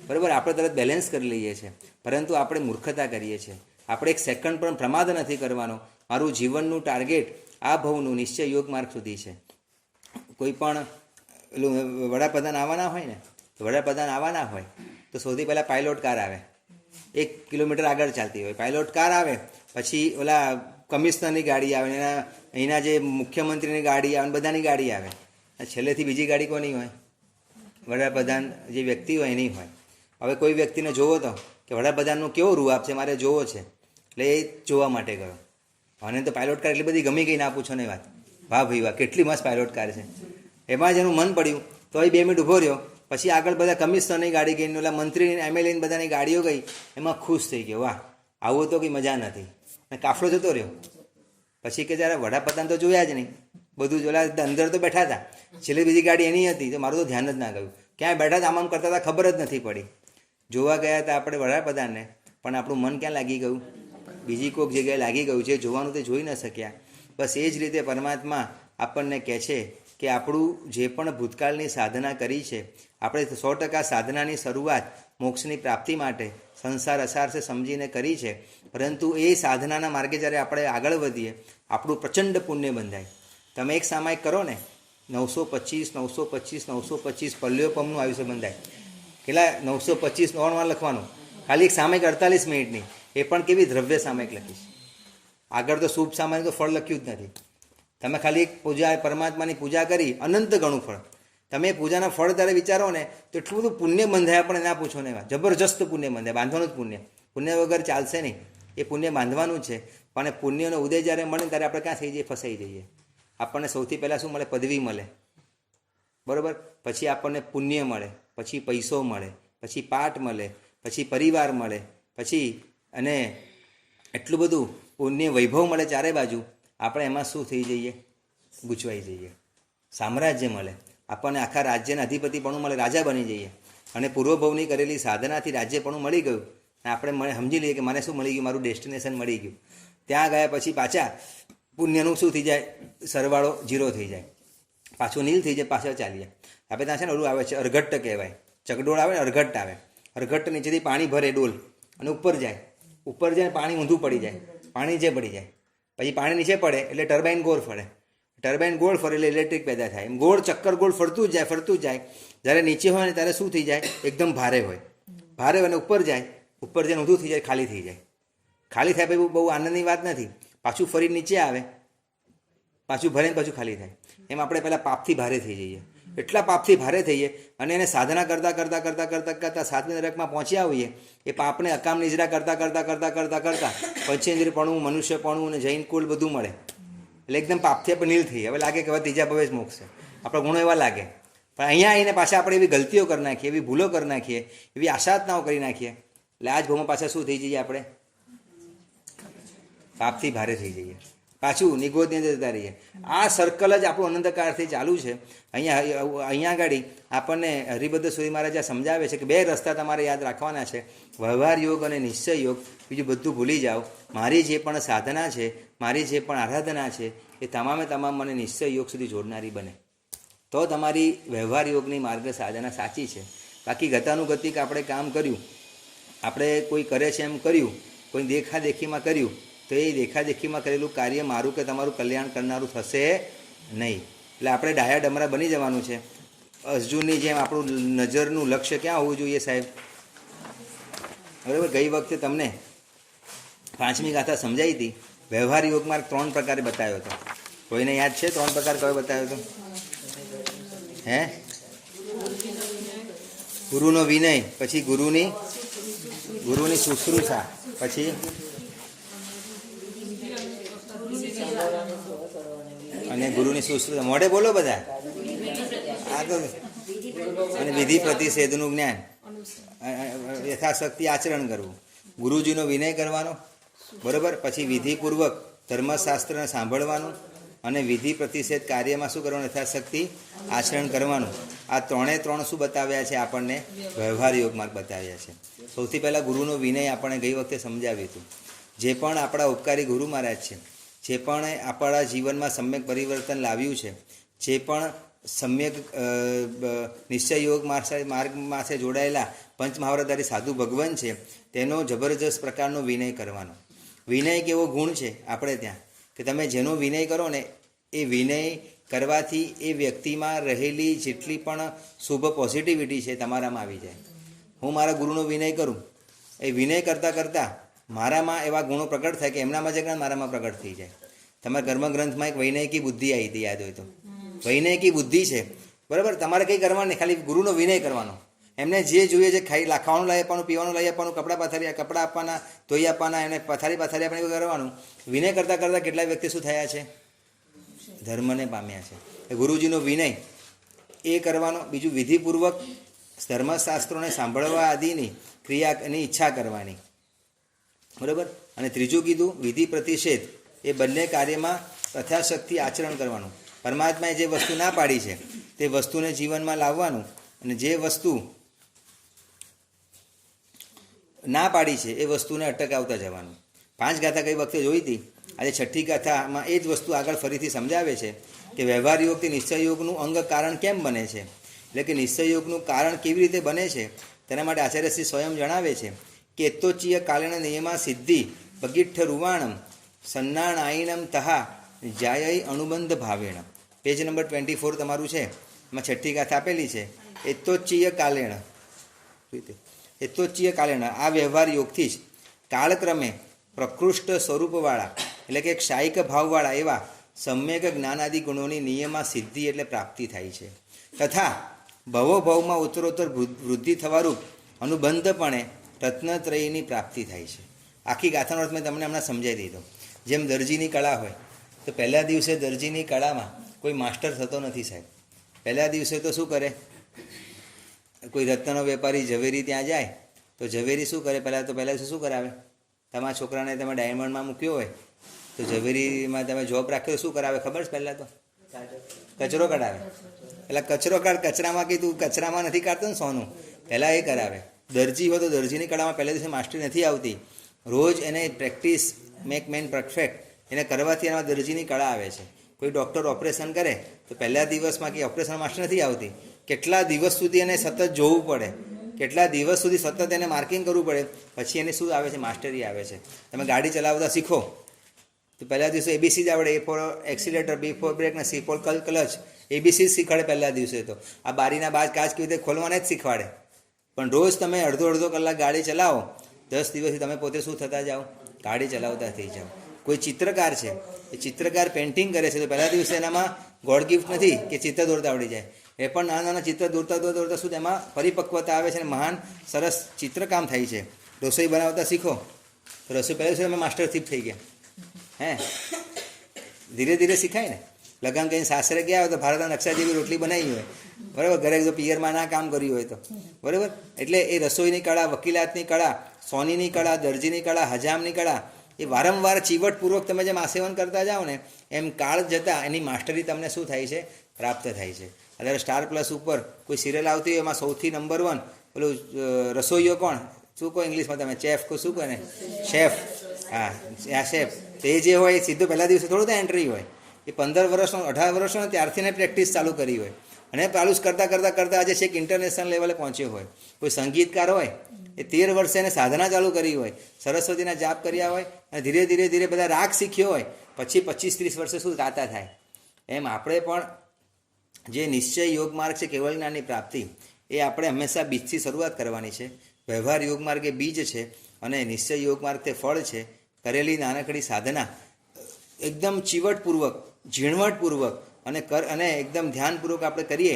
બરાબર? આપણે તરત બેલેન્સ કરી લઈએ છીએ, પરંતુ આપણે મૂર્ખતા કરીએ છીએ. આપણે એક સેકન્ડ પણ પ્રમાદ નથી કરવાનો. મારું જીવનનું ટાર્ગેટ આ ભવનું નિશ્ચય યોગ માર્ગ સુધી છે. કોઈ પણ પેલું વડાપ્રધાન આવવાના હોય ને, તો વડાપ્રધાન આવવાના હોય તો સૌથી પહેલાં પાયલોટ કાર આવે, 1 કિલોમીટર આગળ ચાલતી હોય. પાયલોટ કાર આવે, પછી ઓલા કમિશનરની ગાડી આવે, એના જે મુખ્યમંત્રીની ગાડી આવે, બધાની ગાડી આવે. છેલ્લેથી બીજી ગાડી કોની હોય? વડાપ્રધાન જે વ્યક્તિ હોય એની હોય. હવે કોઈ વ્યક્તિને જોવો તો કે વડાપ્રધાનનું કેવો રૂઆબ છે, મારે જોવો છે, એટલે એ જોવા માટે ગયો. અને તો પાયલોટ કાર એટલી બધી ગમી ગઈ, ના પૂછો ને વાત. વાહ ભાઈ વાહ, કેટલી મસ્ત પાયલોટ કાર છે. એમાં જ એનું મન પડ્યું તો એ 2 મિનિટ ઊભો રહ્યો. પછી આગળ બધા કમિશનરની ગાડી ગઈ, ઓલા મંત્રી MLA બધાની ગાડીઓ ગઈ, એમાં ખુશ થઈ ગયો. વાહ, આવું તો કંઈ મજા નથી. અને કાફલો જતો રહ્યો. પછી કે જ્યારે વડાપ્રધાન તો જોયા જ નહીં, બધું જોયા અંદર તો બેઠા હતા. છેલ્લી બીજી ગાડી એની હતી, તો મારું તો ધ્યાન જ ના ગયું. ક્યાંય બેઠા હતા, આમ કરતા હતા, ખબર જ નથી પડી. જોવા ગયા હતા આપણે વડાપ્રધાનને, પણ આપણું મન ક્યાં લાગી ગયું? બીજી કોઈક જગ્યાએ લાગી ગયું છે. જોવાનું તે જોઈ ન શક્યા. બસ એ જ રીતે પરમાત્મા આપણને કહે છે કે આપણું જે પણ ભૂતકાળની સાધના કરી છે, આપણે 100% સાધનાની શરૂઆત મોક્ષની પ્રાપ્તિ માટે સંસાર અસાર છે સમજીને કરી છે. પરંતુ એ સાધનાના માર્ગે જ્યારે આપણે આગળ વધીએ, આપણું પ્રચંડ પુણ્ય બંધાય. તમે એક સામાયિક કરો ને, 925 925 925 પલ્યોપમનું આયુષ્ય બંધાય. કેટલા? 925 9 લખવાનું. ખાલી એક સામાયિક 48 મિનિટની, એ પણ કેવી દ્રવ્ય સામાયિક લખીશ. આગળ તો શુભ સામાયિક તો ફળ લખ્યું જ નથી. તમે ખાલી એક પૂજા, પરમાત્માની પૂજા કરી, અનંત ગણું ફળ. તમે પૂજાના ફળ ત્યારે વિચારો ને તો એટલું બધું પુણ્ય બંધાય, પણ ના પૂછો ને. જબરજસ્ત પુણ્ય બંધાય. બાંધવાનું જ પુણ્ય. પુણ્ય વગર ચાલશે નહીં. એ પુણ્ય બાંધવાનું જ છે. પણ એ પુણ્યનો ઉદય જ્યારે મળે ત્યારે આપણે ક્યાં થઈ જઈએ? ફસાઈ જઈએ. આપણને સૌથી પહેલાં શું મળે? પદવી મળે, બરાબર. પછી આપણને પુણ્ય મળે, પછી પૈસો મળે, પછી પાઠ મળે, પછી પરિવાર મળે, પછી અને એટલું બધું પુણ્ય વૈભવ મળે ચારે બાજુ. આપણે એમાં શું થઈ જઈએ? ગૂંચવાઈ જઈએ. સામ્રાજ્ય મળે આપણને, આખા રાજ્યના અધિપતિપણું મળે, રાજા બની જઈએ. અને પૂર્વભવની કરેલી સાધનાથી રાજ્યપણું મળી ગયું. આપણે સમજી લઈએ કે મને શું મળી ગયું? મારું ડેસ્ટિનેશન મળી ગયું. ત્યાં ગયા પછી પાછા પુણ્યનું શું થઈ જાય? સરવાળો 0 થઈ જાય, પાછું નીલ થઈ જાય, પાછળ ચાલીએ. આપણે ત્યાં છે ને ઓલું આવે છે, અરઘટ્ટ કહેવાય. ચકડોળ આવે ને, અરઘટ્ટ આવે. અરઘટ્ટ નીચેથી પાણી ભરે ડોલ અને ઉપર જાય. ઉપર જાય પાણી ઊંધું પડી જાય, પાણી નીચે પડી જાય. પછી પાણી નીચે પડે એટલે ટર્બાઇન ગોળ ફરે. ટર્બાઇન ગોળ ફરે એટલે ઇલેક્ટ્રિક પેદા થાય. એમ ગોળ ચક્કર ગોળ ફરતું જ જાય, ફરતું જ જાય. જ્યારે નીચે હોય ને ત્યારે શું થઈ જાય? એકદમ ભારે હોય. ભારે હોય અને ઉપર જાય, ઉપર જઈને ઊંધું થઈ જાય, ખાલી થઈ જાય. ખાલી થાય પછી બહુ આનંદની વાત નથી. પાછું ફરી નીચે આવે, પાછું ભરે ને પાછું ખાલી થાય. એમ આપણે પહેલાં પાપથી ભારે થઈ જઈએ. એટલા પાપથી ભારે થઈએ અને એને સાધના કરતાં કરતાં કરતાં કરતાં કરતાં 7મી નરકમાં પહોંચ્યા હોઈએ. એ પાપને અકામ નિજરા કરતાં કરતાં કરતાં કરતાં કરતાં પંચેન્દ્રિયપણું, મનુષ્યપણું અને જૈન કુલ બધું મળે. એટલે એકદમ પાપથી આપણે નીલ થઈએ. હવે લાગે કે હવે ત્રીજા ભવે જ મોક્ષ છે. આપણા ગુણો એવા લાગે. પણ અહીંયા આવીને પાછા આપણે એવી ગલતીઓ કરી નાખીએ, એવી ભૂલો કરી નાખીએ, એવી આશાતનાઓ કરી નાખીએ. એટલે આ જ ભાવમાં પાછા શું થઈ જઈએ? આપણે પાપથી ભારે થઈ જઈએ, પાછું નિગોદની અંદર જતા રહીએ. આ સર્કલ જ આપણું અનંતકાળથી ચાલુ છે. અહીંયા આગળ આપણને હરિભદ્ર સુરી મહારાજ સમજાવે છે કે 2 રસ્તા તમારે યાદ રાખવાના છે, વ્યવહાર યોગ અને નિશ્ચય યોગ. બીજું બધું ભૂલી જાઓ. મારી જે પણ સાધના છે, મારી જે પણ આરાધના છે, એ તમામે તમામ મને નિશ્ચય યોગ સુધી જોડનારી બને. તો તમારી વ્યવહાર યોગની માર્ગ સાધના સાચી છે. બાકી ગતાનુગતિક આપણે કામ કર્યું, આપણે કોઈ કરે છે એમ કર્યું, કોઈ દેખાદેખીમાં કર્યું, તો એ દેખાદેખીમાં કરેલું કાર્ય મારું કે તમારું કલ્યાણ કરનારું થશે નહીં. એટલે આપણે ડાયા ડમરા બની જવાનું છે. અર્જુનની જેમ આપણું નજરનું લક્ષ્ય ક્યાં હોવું જોઈએ સાહેબ? બરાબર. ગઈ વખતે તમને 5મી ગાથા સમજાવી હતી. વ્યવહાર યોગ માર્ગ 3 પ્રકારે બતાવ્યો હતો. કોઈને યાદ છે 3 પ્રકાર કયો બતાવ્યો હતો? હે? ગુરુનો વિનય, પછી ગુરુની શુશ્રૂષા, પછી અને ગુરુની શુશ્રૂષા. મોઢે બોલો બધા. આ તો અને વિધિ પ્રતિષેધનું જ્ઞાન, યથાશક્તિ આચરણ કરવું, ગુરુજીનો વિનય કરવાનો, બરાબર. પછી વિધિપૂર્વક ધર્મશાસ્ત્રને સાંભળવાનું અને વિધિ પ્રતિષેધ કાર્યમાં શું કરવાનું? યથાશક્તિ આચરણ કરવાનું. આ 3 શું બતાવ્યા છે? આપણને વ્યવહાર યોગ માર્ગ બતાવ્યા છે. સૌથી પહેલાં ગુરુનો વિનય આપણને ગઈ વખતે સમજાવ્યું હતું. જે પણ આપણા ઉપકારી ગુરુ મહારાજ છે, જે પણ આપણા જીવનમાં સમ્યક પરિવર્તન લાવ્યું છે, જે પણ સમ્યક નિશ્ચય યોગ માર્ગમાં છે જોડાયેલા પંચમહાવરાધારી સાધુ ભગવાન છે, તેનો જબરજસ્ત પ્રકારનો વિનય કરવાનો. વિનય કેવો ગુણ છે આપણે ત્યાં કે તમે જેનો વિનય કરો ને, એ વિનય કરવાથી એ વ્યક્તિમાં રહેલી જેટલી પણ શુભ પોઝિટિવિટી છે તમારામાં આવી જાય. હું મારા ગુરુનો વિનય કરું, એ વિનય કરતાં કરતાં મારામાં એવા ગુણો પ્રગટ થાય કે એમનામાં જે જ્ઞાન મારામાં પ્રગટ થઈ જાય. તમારા કર્મગ્રંથમાં એક વૈનયકી બુદ્ધિ આવી હતી, યાદ હોય તો. વૈનયકી બુદ્ધિ છે, બરાબર. તમારે કંઈ કરવાનું નહીં, ખાલી ગુરુનો વિનય કરવાનો. એમને જે જોઈએ છે ખાવાનું લઈ આપવાનું, પીવાનું લઈ આપવાનું, કપડાં આપવાના, ધોઈ આપવાના, એમને પથારી આપણે કરવાનું. વિનય કરતાં કરતાં કેટલા વ્યક્તિ શું થયા છે? ધર્મને પામ્યા છે. ગુરુજીનો વિનય એ કરવાનો. બીજું વિધિપૂર્વક ધર્મશાસ્ત્રોને સાંભળવા આદિની ક્રિયાની ઈચ્છા કરવાની, બરાબર. અને ત્રીજું કીધું વિધિ પ્રતિષેધ, એ બંને કાર્યમાં યથાશક્તિ આચરણ કરવાનું. પરમાત્માએ જે વસ્તુ ના પાડી છે તે વસ્તુને જીવનમાં લાવવાનું, અને જે વસ્તુ ના પાડી છે એ વસ્તુને અટકાવતા જવાનું. 5 ગાથા કઈ વખતે જોઈ હતી, આજે 6ઠ્ઠી ગાથામાં એ જ વસ્તુ આગળ ફરીથી સમજાવે છે કે વ્યવહાર યોગથી નિશ્ચય યોગનું અંગ કારણ કેમ બને છે, એટલે કે નિશ્ચય યોગનું કારણ કેવી રીતે બને છે તેના માટે આચાર્યશ્રી સ્વયં જણાવે છે કે એતોચીય કાલેણ નિયમા સિદ્ધિ બગીઠ્ઠ રૂવાણમ સન્નાણાયણમ તહા જાયય અનુબંધ ભાવેણ. પેજ નંબર 24 તમારું છે, એમાં 6ઠ્ઠી ગાથા આપેલી છે. એતોચીય કાલેણ આ વ્યવહાર યોગથી જ કાળક્રમે પ્રકૃષ્ટ સ્વરૂપવાળા એટલે કે ક્ષાયિક ભાવવાળા એવા સમ્યક જ્ઞાનાદિ ગુણોની નિયમા સિદ્ધિ એટલે પ્રાપ્તિ થાય છે, તથા ભવોભવમાં ઉત્તરોત્તર વૃદ્ધિ થવારૂપ અનુબંધપણે રત્નત્રયીની પ્રાપ્તિ થાય છે. આખી ગાથાનો અર્થ મેં તમને હમણાં સમજાવી દીધો. જેમ દરજીની કળા હોય તો પહેલા દિવસે દરજીની કળામાં કોઈ માસ્ટર થતો નથી સાહેબ. પહેલા દિવસે તો શું કરે, કોઈ રત્નનો વેપારી ઝવેરી ત્યાં જાય તો ઝવેરી શું કરે, પહેલાં દિવસે શું કરાવે, તમારા છોકરાને તમે ડાયમંડમાં મૂક્યો હોય તો ઝવેરીમાં તમે જોબ રાખ્યો શું કરાવે ખબર છે? પહેલાં તો કચરો કઢાવે. પહેલાં કચરો કાઢ, કચરામાં કંઈ તું કચરામાં નથી કાઢતો ને સોનું, પહેલાં એ કરાવે. દરજી હોય તો દરજીની કળામાં પહેલા દિવસે માસ્ટરી નથી આવતી, રોજ એને પ્રેક્ટિસ મેક મેન પરફેક્ટ એને કરવાથી એમાં દરજીની કળા આવે છે. કોઈ ડૉક્ટર ઓપરેશન કરે તો પહેલા દિવસમાં કે ઓપરેશન માસ્ટર નથી આવતી, કેટલા દિવસ સુધી એને સતત જોવું પડે, કેટલા દિવસ સુધી સતત એને માર્કિંગ કરવું પડે, પછી એને શું આવે છે? માસ્ટરી આવે છે. તમે ગાડી ચલાવતા શીખો તો પહેલા દિવસે એબીસી જ આવડે, એ ફોર એક્સિલેટર, બી ફોર બ્રેક ને સી ફોર ક્લચ, એબીસી જ શીખવાડે પહેલા દિવસે. તો આ બારીના કાચ કેવી રીતે ખોલવાને જ શીખવાડે. પણ રોજ તમે અડધો કલાક ગાડી ચલાવો, 10 દિવસથી તમે પોતે શું થતા જાઓ? ગાડી ચલાવતા થઈ જાઓ. કોઈ ચિત્રકાર છે, એ ચિત્રકાર પેઇન્ટિંગ કરે છે તો પહેલા દિવસે એનામાં ગોડ ગિફ્ટ નથી કે ચિત્ર દોરતા આવડી જાય. એ પણ નાના ચિત્ર દોરતા શું એમાં પરિપક્વતા આવે છે અને મહાન સરસ ચિત્રકામ થાય છે. રસોઈ બનાવતા શીખો તો રસોઈ પહેલા દિવસે તમે માસ્ટર ચીફ થઈ ગયા. ધીરે ધીરે શીખાય ને. લગ્ન કરીને સાસરે ગયા હોય તો ભારતના નકશા જેવી રોટલી બનાવી હોય, બરાબર, ઘરે જો પિયરમાં ના કામ કર્યું હોય તો, બરાબર. એટલે એ રસોઈની કળા, વકીલાતની કળા, સોનીની કળા, દરજીની કળા, હજામની કળા, એ વારંવાર ચીવટપૂર્વક તમે જેમ આસેવન કરતા જાઓ ને એમ કાળ જતાં એની માસ્ટરી તમને શું થાય છે? પ્રાપ્ત થાય છે. અત્યારે સ્ટાર પ્લસ ઉપર કોઈ સિરિયલ આવતી હોય એમાં સૌથી નંબર 1 પેલું રસોઈયો કોણ, શું કહો ઇંગ્લિશમાં તમે? ચેફ કો શું કહે ને? શેફ. હા, આ શેફ. તો એ જે હોય એ સીધો પહેલા દિવસે થોડું તો એન્ટ્રી હોય, એ 15 વર્ષનો 18 વર્ષનો ત્યારથી એને પ્રેક્ટિસ ચાલુ કરી હોય અને ચાલુ કરતાં આજે છેક ઇન્ટરનેશનલ લેવલે પહોંચ્યો હોય. કોઈ સંગીતકાર હોય એ 13 વર્ષે એને સાધના ચાલુ કરી હોય, સરસ્વતીના જાપ કર્યા હોય અને ધીરે ધીરે બધા રાગ શીખ્યો હોય, પછી 25-30 વર્ષે શું ગાતા થાય. એમ આપણે પણ જે નિશ્ચય યોગ માર્ગ છે, કેવળ જ્ઞાનની પ્રાપ્તિ, એ આપણે હંમેશા બીજથી શરૂઆત કરવાની છે. વ્યવહાર યોગ માર્ગ એ બીજ છે અને નિશ્ચય યોગ માર્ગ તે ફળ છે. કરેલી નાનકડી સાધના એકદમ ચીવટપૂર્વક, ઝીણવટપૂર્વક અને એકદમ ધ્યાનપૂર્વક આપણે કરીએ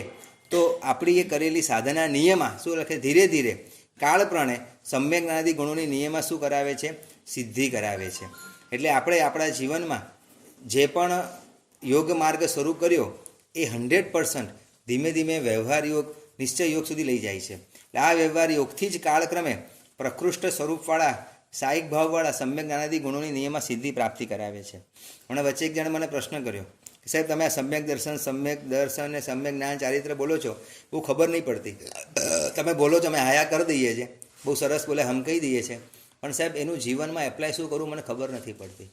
તો આપણી એ કરેલી સાધના નિયમા શું લખે? ધીરે ધીરે કાળપ્રણે સમ્યક જ્ઞાનાદિ ગુણોની નિયમા શું કરાવે છે? સિદ્ધિ કરાવે છે. એટલે આપણે આપણા જીવનમાં જે પણ યોગ માર્ગ શરૂ કર્યો એ 100% ધીમે ધીમે વ્યવહાર યોગ, નિશ્ચય યોગ સુધી લઈ જાય છે. એટલે આ વ્યવહાર યોગથી જ કાળક્રમે પ્રકૃષ્ટ સ્વરૂપવાળા, સાયિક ભાવવાળા સમ્યક જ્ઞાનાદિ ગુણોની નિયમા સિદ્ધિ પ્રાપ્તિ કરાવે છે. હમણાં વચ્ચે એક જણે મને પ્રશ્ન કર્યો કે સાહેબ તમે આ સમ્યક દર્શન અને સમ્યક જ્ઞાન ચારિત્ર બોલો છો, બહુ ખબર નહીં પડતી. તમે બોલો છો અમે હાયા કરી દઈએ છીએ, બહુ સરસ બોલે હમ કહી દઈએ છીએ, પણ સાહેબ એનું જીવનમાં એપ્લાય શું કરવું મને ખબર નથી પડતી.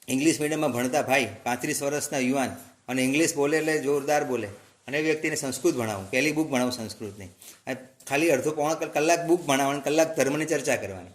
ઇંગ્લિશ મીડિયમમાં ભણતા ભાઈ, 35 વર્ષના યુવાન, અને ઇંગ્લિશ બોલે એટલે જોરદાર બોલે, અને એ વ્યક્તિને સંસ્કૃત ભણાવું, પહેલી બુક ભણાવું સંસ્કૃતની, ખાલી અડધો પોણો કલાક બુક ભણાવવાની, કલાક ધર્મની ચર્ચા કરવાની,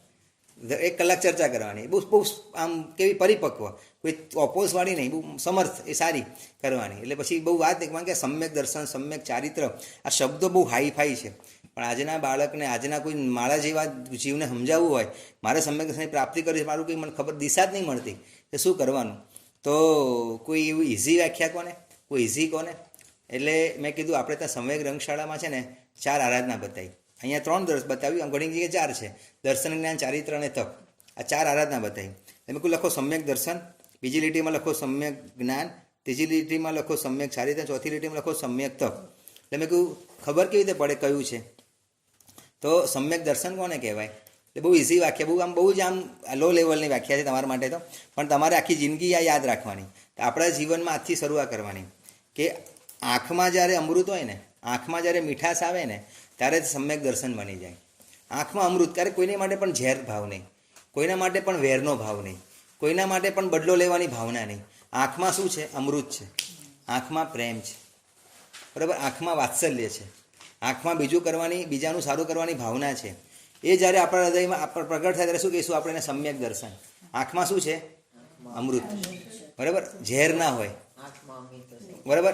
1 કલાક ચર્ચા કરવાની, બહુ આમ કેવી પરિપક્વ, કોઈ ઓપોઝવાળી નહીં, બહુ સમર્થ, એ સારી કરવાની. એટલે પછી બહુ વાત નહીં કે સમ્યક દર્શન, સમ્યક ચારિત્ર, આ શબ્દો બહુ હાઈફાઈ છે. પણ આજના બાળકને, આજના કોઈ મારા જેવા જીવને સમજાવવું હોય, મારે સમ્યક દર્શનની પ્રાપ્તિ કરવી, મારું કંઈ મને ખબર દિશા જ નહીં મળતી કે શું કરવાનું. તો કોઈ એવું ઇઝી વ્યાખ્યા કોને, કોઈ ઇઝી કોને? એટલે મેં કીધું આપણે ત્યાં સમયક રંગશાળામાં છે ને 4 આરાધના બતાવી. અહીંયા 3 બતાવ્યું, આમ ઘણી જગ્યાએ 4 છે. દર્શન, જ્ઞાન, ચારિત્ર અને તપ, આ 4 આરાધના બતાવી. તમે કોઈ લખો સમ્યક દર્શન, બીજી લીટીમાં લખો સમ્યક જ્ઞાન, ત્રીજી લીટીમાં લખો સમ્યક ચારિત્ર, ચોથી લીટીમાં લખો સમ્યક તપ. એટલે મેં કહ્યું ખબર કેવી રીતે પડે કયું છે? તો સમ્યક દર્શન કોને કહેવાય? એટલે બહુ ઇઝી વ્યાખ્યા, બહુ જ આમ લો લેવલની વ્યાખ્યા છે તમારા માટે તો, પણ તમારે આખી જિંદગી આ યાદ રાખવાની. આપણા જીવનમાં આજથી શરૂઆત કરવાની કે આંખમાં જ્યારે અમૃત હોય ને, આંખમાં જ્યારે મીઠાશ આવે ને, ત્યારે સમ્યક દર્શન બની જાય. આંખમાં અમૃત, ત્યારે કોઈને માટે પણ ઝેર ભાવ નહીં, કોઈના માટે પણ વેરનો ભાવ નહીં, કોઈના માટે પણ બદલો લેવાની ભાવના નહીં. આંખમાં શું છે? અમૃત છે. આંખમાં પ્રેમ છે, બરાબર? આંખમાં વાત્સલ્ય છે, આંખમાં બીજું કરવાની, બીજાનું સારું કરવાની ભાવના છે. એ જ્યારે આપણા હૃદયમાં પ્રગટ થાય ત્યારે શું કહીશું આપણે એને? સમ્યક દર્શન. આંખમાં શું છે? અમૃત, બરાબર? ઝેર ના હોય, બરાબર?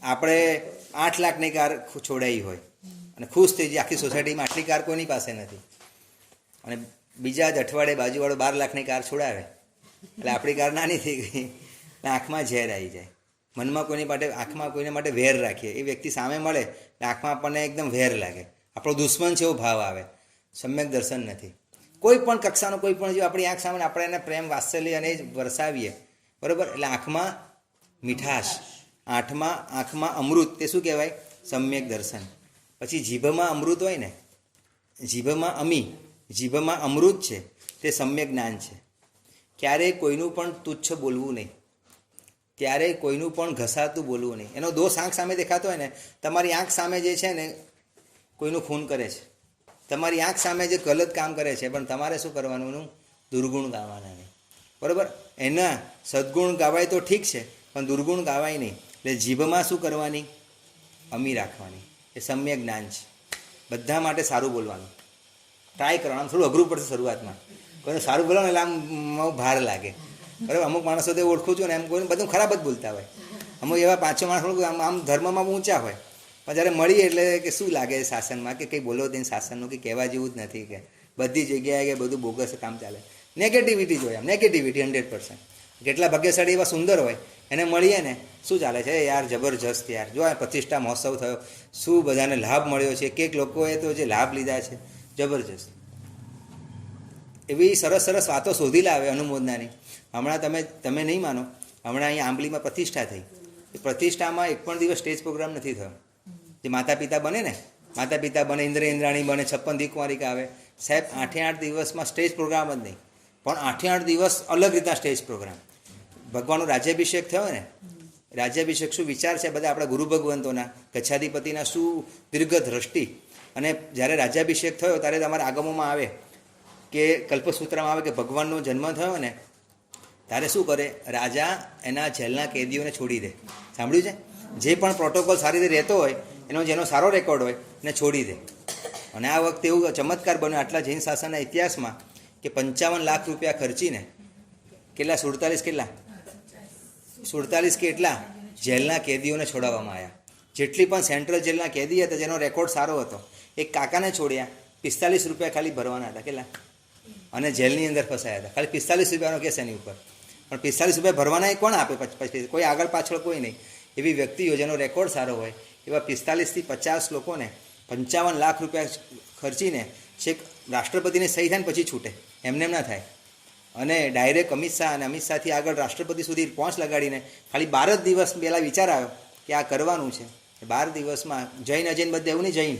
આપણે 8 લાખની કાર છોડાઈ હોય અને ખુશ થઈ જાય, આખી સોસાયટીમાં આટલી કાર કોઈની પાસે નથી, અને બીજા જ અઠવાડિયે બાજુવાળો 12 લાખની કાર છોડાવે, એટલે આપણી કાર નાની થઈ ગઈ. આંખમાં ઝેર આવી જાય. મનમાં કોઈની માટે, આંખમાં કોઈને માટે વેર રાખીએ, એ વ્યક્તિ સામે મળે એટલે આંખમાં આપણને એકદમ વેર લાગે, આપણો દુશ્મન છે એવો ભાવ આવે. સમ્યક દર્શન નથી. કોઈ પણ કક્ષાનો કોઈ પણ જો આપણી આંખ સામે આપણે એને પ્રેમ, વાત્સલ્ય અને વરસાવીએ, બરાબર? એટલે આંખમાં મીઠાશ, આંખમાં અમૃત, તે શું કહેવાય? સમ્યક દર્શન. પછી જીભમાં અમૃત હોય ને, જીભમાં અમૃત છે, તે સમ્યક જ્ઞાન છે. ક્યારેય કોઈનું પણ તુચ્છ બોલવું નહીં, ક્યારેય કોઈનું પણ ઘસાતું બોલવું નહીં. એનો દોષ આંખ સામે દેખાતો હોય ને, તમારી આંખ સામે જે છે ને કોઈનું ખૂન કરે છે, તમારી આંખ સામે જે ગલત કામ કરે છે, પણ તમારે શું કરવાનું? એનું દુર્ગુણ ગાવાના નહીં, બરાબર? એના સદગુણ ગાવાય તો ઠીક છે, પણ દુર્ગુણ ગાવાય નહીં. એટલે જીભમાં શું કરવાની? અમી રાખવાની. એ સમ્યક જ્ઞાન છે. બધા માટે સારું બોલવાનું ટ્રાય કરવાનું. થોડું અઘરું પડશે શરૂઆતમાં, કોઈને સારું બોલવાનું એટલે આમ ભાર લાગે, બરાબર? અમુક માણસો તો ઓળખું છું ને, એમ કોઈને બધું ખરાબ જ બોલતા હોય. અમુક એવા 5-6 માણસો આમ ધર્મમાં ઊંચા હોય, પણ જ્યારે મળીએ એટલે કે શું લાગે શાસનમાં, કે કંઈ બોલો તેને શાસનનું કે કહેવા જેવું જ નથી, કે બધી જગ્યાએ કે બધું બોગસ કામ ચાલે. નેગેટિવિટી જોઈએ, આમ નેગેટિવિટી 100%. કેટલા ભાગ્યશાળી એવા સુંદર હોય, એને મળીએ ને શું ચાલે છે યાર, જબરજસ્ત યાર, જો આ પ્રતિષ્ઠા મહોત્સવ થયો, શું બધાને લાભ મળ્યો છે, કેક લોકોએ તો જે લાભ લીધા છે, જબરજસ્ત. એવી સરસ સરસ વાતો શોધી લાવે અનુમોદનાની. હમણાં તમે નહીં માનો, હમણાં અહીંયા આંબલીમાં પ્રતિષ્ઠા થઈ. એ પ્રતિષ્ઠામાં એક પણ દિવસ સ્ટેજ પ્રોગ્રામ નથી થયો. જે માતા પિતા બને ને, માતા પિતા બને, ઇન્દ્રાણી બને, 56 દીકવારિકા આવે, સાહેબ 8 દિવસમાં સ્ટેજ પ્રોગ્રામ જ નહીં, પણ 8 દિવસ અલગ રીતના સ્ટેજ પ્રોગ્રામ. ભગવાનનો રાજ્યાભિષેક થયો ને, રાજ્યાભિષેક શું વિચાર છે બધા આપણા ગુરુ ભગવંતોના, ગચ્છાધિપતિના, શું દીર્ઘ દ્રષ્ટિ. અને જ્યારે રાજ્યાભિષેક થયો ત્યારે તમારા આગમોમાં આવે કે કલ્પસૂત્રમાં આવે કે ભગવાનનો જન્મ થયો ને ત્યારે શું કરે? રાજા એના જેલના કેદીઓને છોડી દે. સાંભળ્યું છે? જે પણ પ્રોટોકોલ સારી રીતે રહેતો હોય, જેનો સારો રેકોર્ડ હોય એને છોડી દે. અને આ વખતે એવું ચમત્કાર બન્યો આટલા જૈન શાસનના ઇતિહાસમાં કે 55 લાખ રૂપિયા ખર્ચીને કેટલા 47 કે એટલા જેલના કેદીઓને છોડાવવામાં આવ્યા. જેટલી પણ સેન્ટ્રલ જેલના કેદી હતા જેનો રેકોર્ડ સારો હતો, એક કાકાને છોડ્યા, 45 રૂપિયા ખાલી ભરવાના હતા. કેટલા? અને જેલની અંદર ફસાયા હતા. ખાલી 45 રૂપિયાનો કેસ એની ઉપર, પણ 45 રૂપિયા ભરવાના એ કોણ આપે? કોઈ આગળ પાછળ કોઈ નહીં. એવી વ્યક્તિઓ જેનો રેકોર્ડ સારો હોય એવા 45 થી 50 લોકોને 55 લાખ રૂપિયા ખર્ચીને છેક રાષ્ટ્રપતિને સહી થાય ને પછી છૂટે, એમને એમ ના થાય. અને ડાયરેક્ટ અમિત શાહ, અને અમિત શાહથી આગળ રાષ્ટ્રપતિ સુધી પહોંચ લગાડીને ખાલી 12 દિવસ પહેલાં વિચાર આવ્યો કે આ કરવાનું છે. 12 દિવસમાં જૈન અજૈન બધે એવું નહીં, જૈન.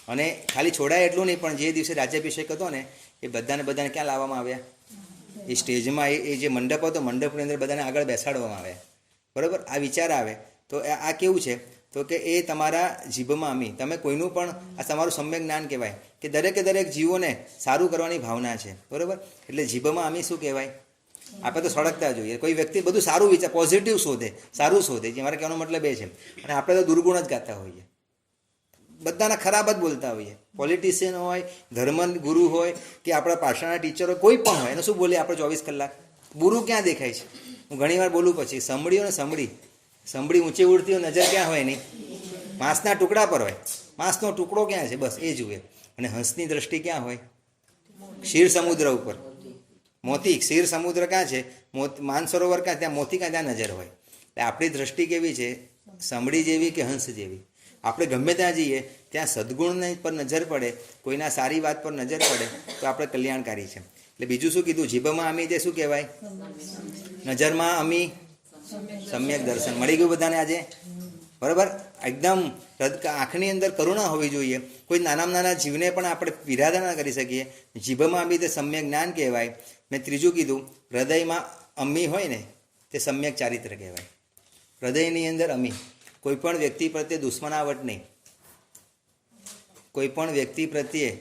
અને ખાલી છોડાય એટલું નહીં, પણ જે દિવસે રાજ્યાભિષેક હતો ને એ બધાને ક્યાં લાવવામાં આવ્યા? એ સ્ટેજમાં, એ જે મંડપ હતો, મંડપની અંદર બધાને આગળ બેસાડવામાં આવ્યા, બરાબર? આ વિચાર આવે તો આ કેવું છે? તો કે એ તમારા જીભમાં અમી. તમે કોઈનું પણ, આ તમારું સમ્યક જ્ઞાન કહેવાય કે દરેક જીવોને સારું કરવાની ભાવના છે, બરાબર? એટલે જીભમાં અમી શું કહેવાય? આપણે તો સળગતા જોઈએ. કોઈ વ્યક્તિ બધું સારું વિચાર, પોઝિટિવ શોધે, સારું શોધે, જે મારે કહેવાનો મતલબ એ છે. અને આપણે તો દુર્ગુણ જ ગાતા હોઈએ, બધાના ખરાબ જ બોલતા હોઈએ. પોલિટિશિયન હોય, ધર્મ ગુરુ હોય કે આપણા પાષાણના ટીચર હોય, કોઈ પણ હોય, એને શું બોલીએ આપણે 24 કલાક? બુરું ક્યાં દેખાય છે? હું ઘણી વાર બોલું પછી, સંભળીઓ ને સંભળી ઊંચી ઉડતી હોય, નજર ક્યાં હોય એની? માંસના ટુકડા પર હોય. માંસનો ટુકડો ક્યાં છે? બસ એ જુએ. અને હંસની દ્રષ્ટિ ક્યાં હોય? ક્ષીર સમુદ્ર ઉપર. મોતી, ક્ષીર સમુદ્ર ક્યાં છે? માનસરોવર ક્યાં? ત્યાં મોતી ક્યાં? ત્યાં નજર હોય. એટલે આપણી દ્રષ્ટિ કેવી છે? સંભળી જેવી કે હંસ જેવી? આપણે ગમે ત્યાં જઈએ ત્યાં સદ્ગુણ પર નજર પડે, કોઈના સારી વાત પર નજર પડે તો આપણે કલ્યાણકારી છે. એટલે બીજું શું કીધું? જીભમાં અમી તે શું કહેવાય? નજરમાં અમી સમ્યક દર્શન. મળી ગયું બધાને આજે? બરાબર. એકદમ આંખની અંદર કરુણા હોવી જોઈએ. કોઈ નાનામાં નાના જીવને પણ આપણે વિરાધા ના કરી શકીએ. જીભમાં અમી તે સમ્યક જ્ઞાન કહેવાય. મેં ત્રીજું કીધું, હૃદયમાં અમી હોય ને તે સમ્યક ચારિત્ર કહેવાય. હૃદયની અંદર અમી, કોઈ પણ વ્યક્તિ પ્રત્યે દુશ્મનાવટ નહીં, કોઈ પણ વ્યક્તિ પ્રત્યે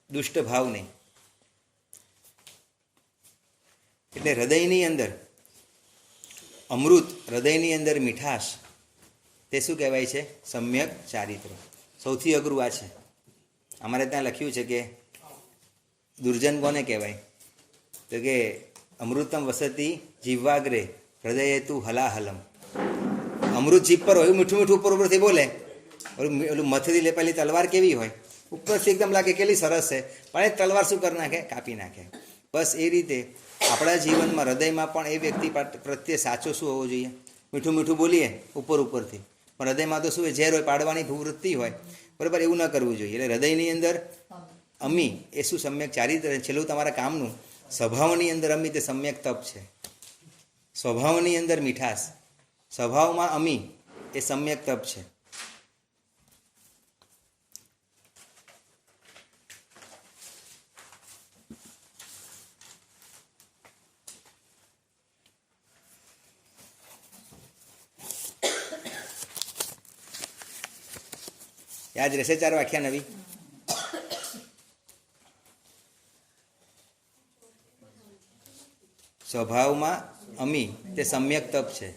દુષ્ટ ભાવ નહીં. એટલે હૃદયની અંદર અમૃત, હૃદયની અંદર મીઠાશ, તે શું કહેવાય છે? સમ્યક ચારિત્ર. સૌથી અઘરું આ છે. અમારે ત્યાં લખ્યું છે કે દુર્જન કોને કહેવાય? તો કે અમૃતમ વસતી જીવાગ્રે હૃદય તું હલાહલમ. અમૃત જીભ પર હોય, મીઠું મીઠું ઉપર ઉપરથી બોલે. ઓલું મથથી લેપાયેલી તલવાર કેવી હોય? ઉપરથી એકદમ લાગે કેટલી સરસ છે, પણ એ તલવાર શું કરી નાખે? કાપી નાખે. બસ એ રીતે આપણા જીવનમાં હૃદયમાં પણ એ વ્યક્તિ પ્રત્યે સાચો શું હોવો જોઈએ? મીઠું મીઠું બોલીએ ઉપર ઉપરથી, પણ હૃદયમાં તો શું હોય? ઝેર હોય, પાડવાની વૃત્તિ હોય. બરાબર, એવું ન કરવું જોઈએ. એટલે હૃદયની અંદર અમી એ શું? સમ્યક ચારિત્ર. છેલ્લું તમારા કામનું સ્વભાવની અંદર અમી તે સમ્યક તપ છે. સ્વભાવની અંદર મીઠાશ, સ્વભાવમાં અમી એ સમ્યક તપ છે. યાદ રહેશે? 4 વ્યાખ્યા નવી. સ્વભાવમાં અમી તે સમ્યક તપ છે.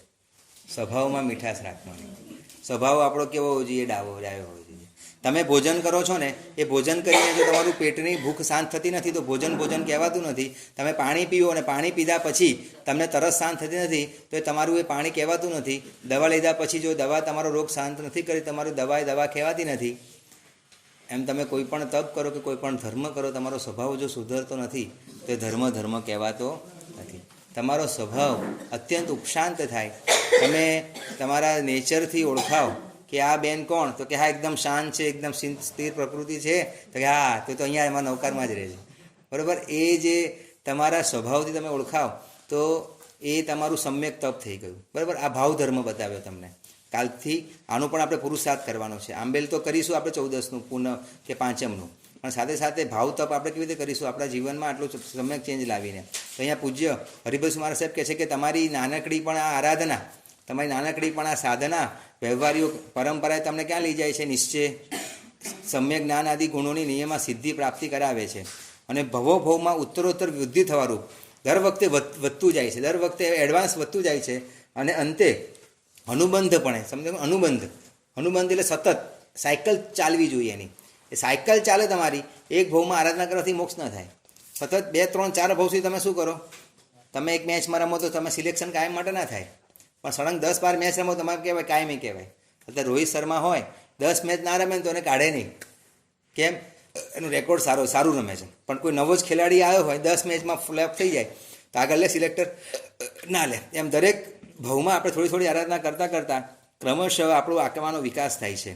સ્વભાવમાં મીઠાશ રાખવાની. સ્વભાવ આપણો કેવો હોવો જોઈએ? ડાયો હોવો જોઈએ. તમે ભોજન કરો છો ને, એ ભોજન કરીને જો તમારું પેટની ભૂખ શાંત થતી નથી તો ભોજન કહેવાતું નથી. તમે પાણી પીવો અને પાણી પીધા પછી તમને તરસ શાંત થતી નથી તો એ તમારું એ પાણી કહેવાતું નથી. દવા લીધા પછી જો દવા તમારો રોગ શાંત નથી કરી, તમારું દવા કહેવાતી નથી. એમ તમે કોઈ પણ તપ કરો કે કોઈ પણ ધર્મ કરો, તમારો સ્વભાવ જો સુધરતો નથી તો એ ધર્મ કહેવાતો નથી. તમારો સ્વભાવ અત્યંત ઉપશાંત થાય. તમે તમારા નેચરથી ઓળખાવ કે આ બેન કોણ? તો કે હા એકદમ શાંત છે, એકદમ સ્થિર પ્રકૃતિ છે. તો કે હા તો અહીંયા એમાં નૌકારમાં જ રહે છે. બરાબર. એ જે તમારા સ્વભાવથી તમે ઓળખાવ તો એ તમારું સમ્યક તપ થઈ ગયું. બરાબર. આ ભાવ ધર્મ બતાવ્યો તમને. કાલથી આનું પણ આપણે પુરુષાર્થ કરવાનો છે. આંબેલ તો કરીશું આપણે 14નું પૂનમ કે 5મનું, પણ સાથે સાથે ભાવ તપ આપણે કેવી રીતે કરીશું આપણા જીવનમાં આટલું સમ્યક ચેન્જ લાવીને. તો અહીંયા પૂજ્ય હરિભાઈ સુમાર સાહેબ કહે છે કે તમારી નાનકડી પણ આ આરાધના, તમારી નાનકડી પણ આ સાધના, વ્યવહારીઓ પરંપરાએ તમને ક્યાં લઈ જાય છે? નિશ્ચય, સમ્યક જ્ઞાન આદિ ગુણોની નિયમમાં સિદ્ધિ પ્રાપ્તિ કરાવે છે. અને ભવોભવમાં ઉત્તરોત્તર વૃદ્ધિ થવાનું દર વખતે વધતું જાય છે. દર વખતે એડવાન્સ વધતું જાય છે. અને અંતે અનુબંધપણે, સમજો અનુબંધ એટલે સતત સાયકલ ચાલવી જોઈએ એની. એ સાયકલ ચાલે તમારી. એક ભાવમાં આરાધના કરવાથી મોક્ષ ન થાય. સતત 2, 3, 4 ભાવ સુધી તમે શું કરો? તમે એક મેચમાં રમો તો તમે સિલેક્શન કાયમ માટે ના થાય, પણ સળંગ 10-12 મેચ રમો તમારે કહેવાય કાયમી કહેવાય. અત્યારે રોહિત શર્મા હોય 10 મેચ ના રમે તો એને કાઢે નહીં. કેમ? એનું રેકોર્ડ સારું રમે છે. પણ કોઈ નવો જ ખેલાડી આવ્યો હોય 10 મેચમાં ફ્લેપ થઈ જાય તો આગળ લે સિલેક્ટર ના લે. એમ દરેક ભાવમાં આપણે થોડી આરાધના કરતાં ક્રમશઃ આપણો આત્માનો વિકાસ થાય છે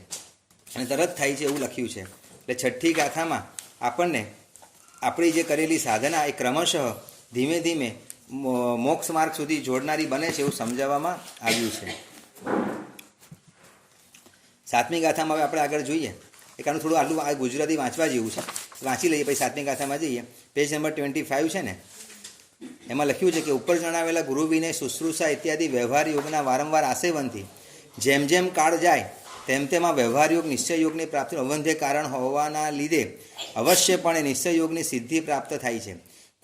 અને તરત થાય છે એવું લખ્યું છે. એટલે છઠ્ઠી ગાથામાં આપણને આપણી જે કરેલી સાધના એ ક્રમશઃ ધીમે ધીમે મોક્ષ માર્ગ સુધી જોડનારી બને છે એવું સમજાવવામાં આવ્યું છે. 7મી ગાથામાં હવે આપણે આગળ જોઈએ. એકાનું થોડું આટલું આ ગુજરાતી વાંચવા જેવું છે, વાંચી લઈએ પછી 7મી ગાથામાં જઈએ. પેજ નંબર 25 છે ને, એમાં લખ્યું છે કે ઉપર જણાવેલા ગુરુ વિનય, શુશ્રૂષા ઇત્યાદિ વ્યવહાર યોગના વારંવાર આસેવનથી જેમ જેમ કાળ જાય તેમ તેમાં વ્યવહાર યોગ, નિશ્ચય યોગની પ્રાપ્તિ અવંધ્ય કારણ હોવાના લીધે અવશ્યપણે નિશ્ચય યોગની સિદ્ધિ પ્રાપ્ત થાય છે.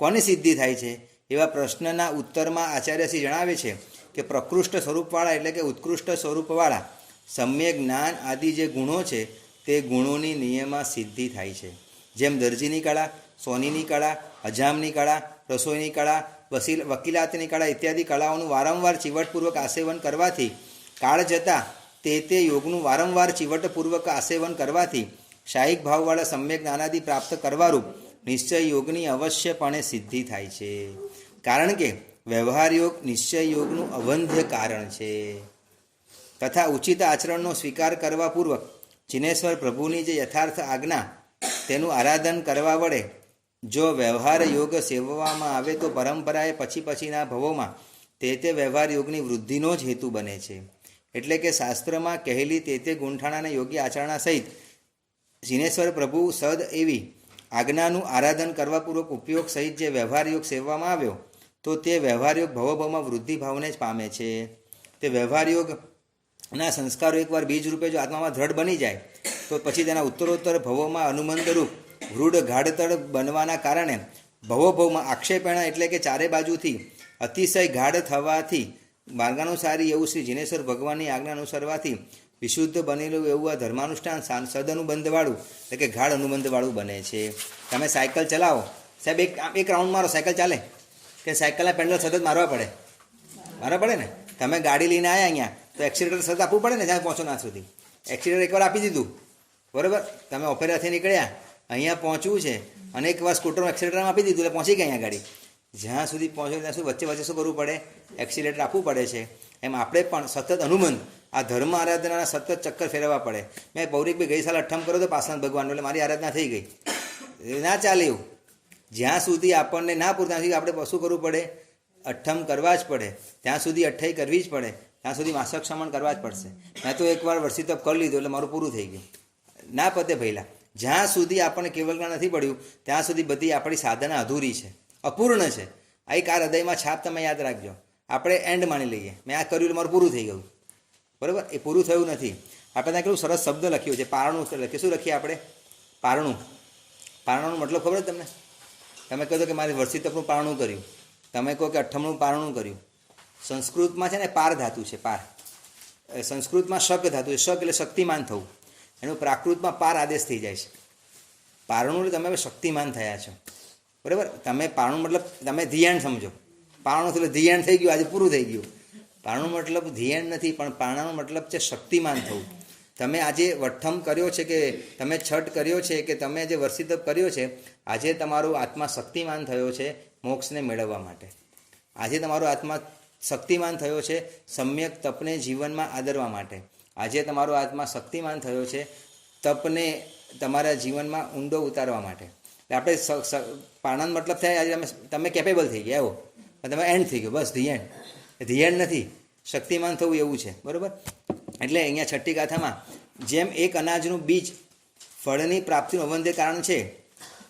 કોની સિદ્ધિ થાય છે? એવા પ્રશ્નના ઉત્તરમાં આચાર્યશ્રી જણાવે છે કે પ્રકૃષ્ટ સ્વરૂપવાળા એટલે કે ઉત્કૃષ્ટ સ્વરૂપવાળા સમ્યક જ્ઞાન આદિ જે ગુણો છે તે ગુણોની નિયમમાં સિદ્ધિ થાય છે. જેમ દરજીની કળા, સોનીની કળા, હજામની કળા, રસોઈની કળા, વકીલાતની કળા ઇત્યાદિ કળાઓનું વારંવાર ચીવટપૂર્વક આસેવન કરવાથી કાળ જતાં તે યોગનું વારંવાર ચીવટપૂર્વક આસેવન કરવાથી શાહિક ભાવવાળા સમ્યક જ્ઞાનાદિ પ્રાપ્ત કરવારૂપ નિશ્ચય યોગની અવશ્યપણે સિદ્ધિ થાય છે. કારણ કે વ્યવહાર યોગ નિશ્ચય યોગનું અવંધ્ય કારણ છે. તથા ઉચિત આચરણનો સ્વીકાર કરવા પૂર્વક જિનેશ્વર પ્રભુની જે યથાર્થ આજ્ઞા તેનું આરાધન કરવા વડે જો વ્યવહાર યોગ સેવવામાં આવે તો પરંપરાએ પછીના ભવોમાં તે વ્યવહાર યોગની વૃદ્ધિનો જ હેતુ બને છે. એટલે કે શાસ્ત્રમાં કહેલી તે ગુંઠાણાના યોગ્ય આચરણા સહિત જિનેશ્વર પ્રભુ સદ એવી આજ્ઞાનું આરાધન કરવા પૂર્વક ઉપયોગ સહિત જે વ્યવહાર યોગ સેવવામાં આવ્યો તો તે વ્યવહાર યોગ ભવોભવમાં વૃદ્ધિ ભાવને જ પામે છે. તે વ્યવહાર યોગના સંસ્કારો એકવાર બીજ રૂપે જો આત્મામાં દ્રઢ બની જાય તો પછી તેના ઉત્તરોત્તર ભવોમાં અનુમંતરૂપ વૃઢ ગાઢતળ બનવાના કારણે ભવોભવમાં આક્ષેપણા એટલે કે ચારે બાજુથી અતિશય ગાઢ થવાથી માર્ગાનુસારી એવું શ્રી જિનેશ્વર ભગવાનની આજ્ઞા અનુસરવાથી વિશુદ્ધ બનેલું એવું આ ધર્માનુષ્ઠાન સદઅનુબંધવાળું એટલે કે ગાઢ અનુબંધવાળું બને છે. તમે સાયકલ ચલાવો, સાહેબ એક રાઉન્ડ મારો, સાયકલ ચાલે કે સાયકલના પેન્ડલ સતત મારવા પડે ને. તમે ગાડી લઈને આવ્યા અહીંયા તો એક્સિલેટર સતત આપવું પડે ને જ્યાં પહોંચો ના સુધી. એક્સિલેટર એકવાર આપી દીધું બરાબર, તમે ઓપેરાથી નીકળ્યા, અહીંયા પહોંચવું છે અને એકવાર સ્કૂટરમાં એક્સિલેટરમાં આપી દીધું એટલે પહોંચી ગયા અહીંયા ગાડી. જ્યાં સુધી પહોંચો ત્યાં સુધી વચ્ચે શું કરવું પડે? એક્સિલેટર આપવું પડે છે. એમ આપણે પણ સતત અનુબંધ આ ધર્મ આરાધનાના સતત ચક્કર ફેરવવા પડે. મેં પૌરિકભાઈ ગઈ સાલ અઠ્ઠમ કર્યો તો પાસનાથ ભગવાનનો એટલે મારી આરાધના થઈ ગઈ. ના ચાલે એવું. જ્યાં સુધી આપણને ના પૂરતા સુધી આપણે શું કરવું પડે? અઠ્ઠમ કરવા જ પડે. ત્યાં સુધી અઠ્ઠાઈ કરવી જ પડે. ત્યાં સુધી માસક શમન કરવા જ પડશે. મેં તો એકવાર વર્ષી તપ કરી લીધું એટલે મારું પૂરું થઈ ગયું. ના પતે ભઈલા. જ્યાં સુધી આપણને કેવલ જ્ઞાન નથી પડ્યું ત્યાં સુધી બધી આપણી સાધના અધૂરી છે, અપૂર્ણ છે. આ એક આ હૃદયમાં છાપ તમે યાદ રાખજો. આપણે એન્ડ માની લઈએ, મેં આ કર્યું એટલે મારું પૂરું થઈ ગયું. બરાબર? એ પૂરું થયું નથી. આપણે ત્યાં કેટલું સરસ શબ્દ લખ્યો છે, પારણું લખીએ. શું લખીએ આપણે? પારણું. પારણાનો મતલબ ખબર તમને? તમે કહો કે મારે વર્ષી તપનું પારણું કર્યું, તમે કહો કે અઠ્ઠમનું પારણું કર્યું. સંસ્કૃતમાં છે ને પાર ધાતુ છે, પાર. સંસ્કૃતમાં શક ધાતુ છે. શક એટલે શક્તિમાન થવું. એનું પ્રાકૃતમાં પાર આદેશ થઈ જાય છે. પારણું એટલે તમે શક્તિમાન થયા છો. બરાબર? તમે પારણું મતલબ તમે ધ્યાન સમજો. પારણું એટલે ધ્યાન થઈ ગયું, આજે પૂરું થઈ ગયું. પારણું મતલબ ધ્યાન નથી, પણ પારણાનો મતલબ છે શક્તિમાન થવું. તમે આજે વઠ્ઠમ કર્યો છે કે તમે છઠ કર્યો છે કે તમે જે વર્ષી તપ કર્યો છે, આજે તમારો આત્મા શક્તિમાન થયો છે મોક્ષને મેળવવા માટે. આજે તમારો આત્મા શક્તિમાન થયો છે સમ્યક તપને જીવનમાં આદરવા માટે. આજે તમારો આત્મા શક્તિમાન થયો છે તપને તમારા જીવનમાં ઊંડો ઉતારવા માટે. આપણે પારણાનો મતલબ થાય આજે તમે કેપેબલ થઈ ગયા, એવો તમે એન્ડ થઈ ગયો, બસ ધ્યાન. ધ્યાન નથી, શક્તિમાન થવું એવું છે. બરાબર? એટલે અહીંયા છઠ્ઠી ગાથામાં જેમ એક અનાજનું બીજ ફળની પ્રાપ્તિનું અવંધ્ય કારણ છે,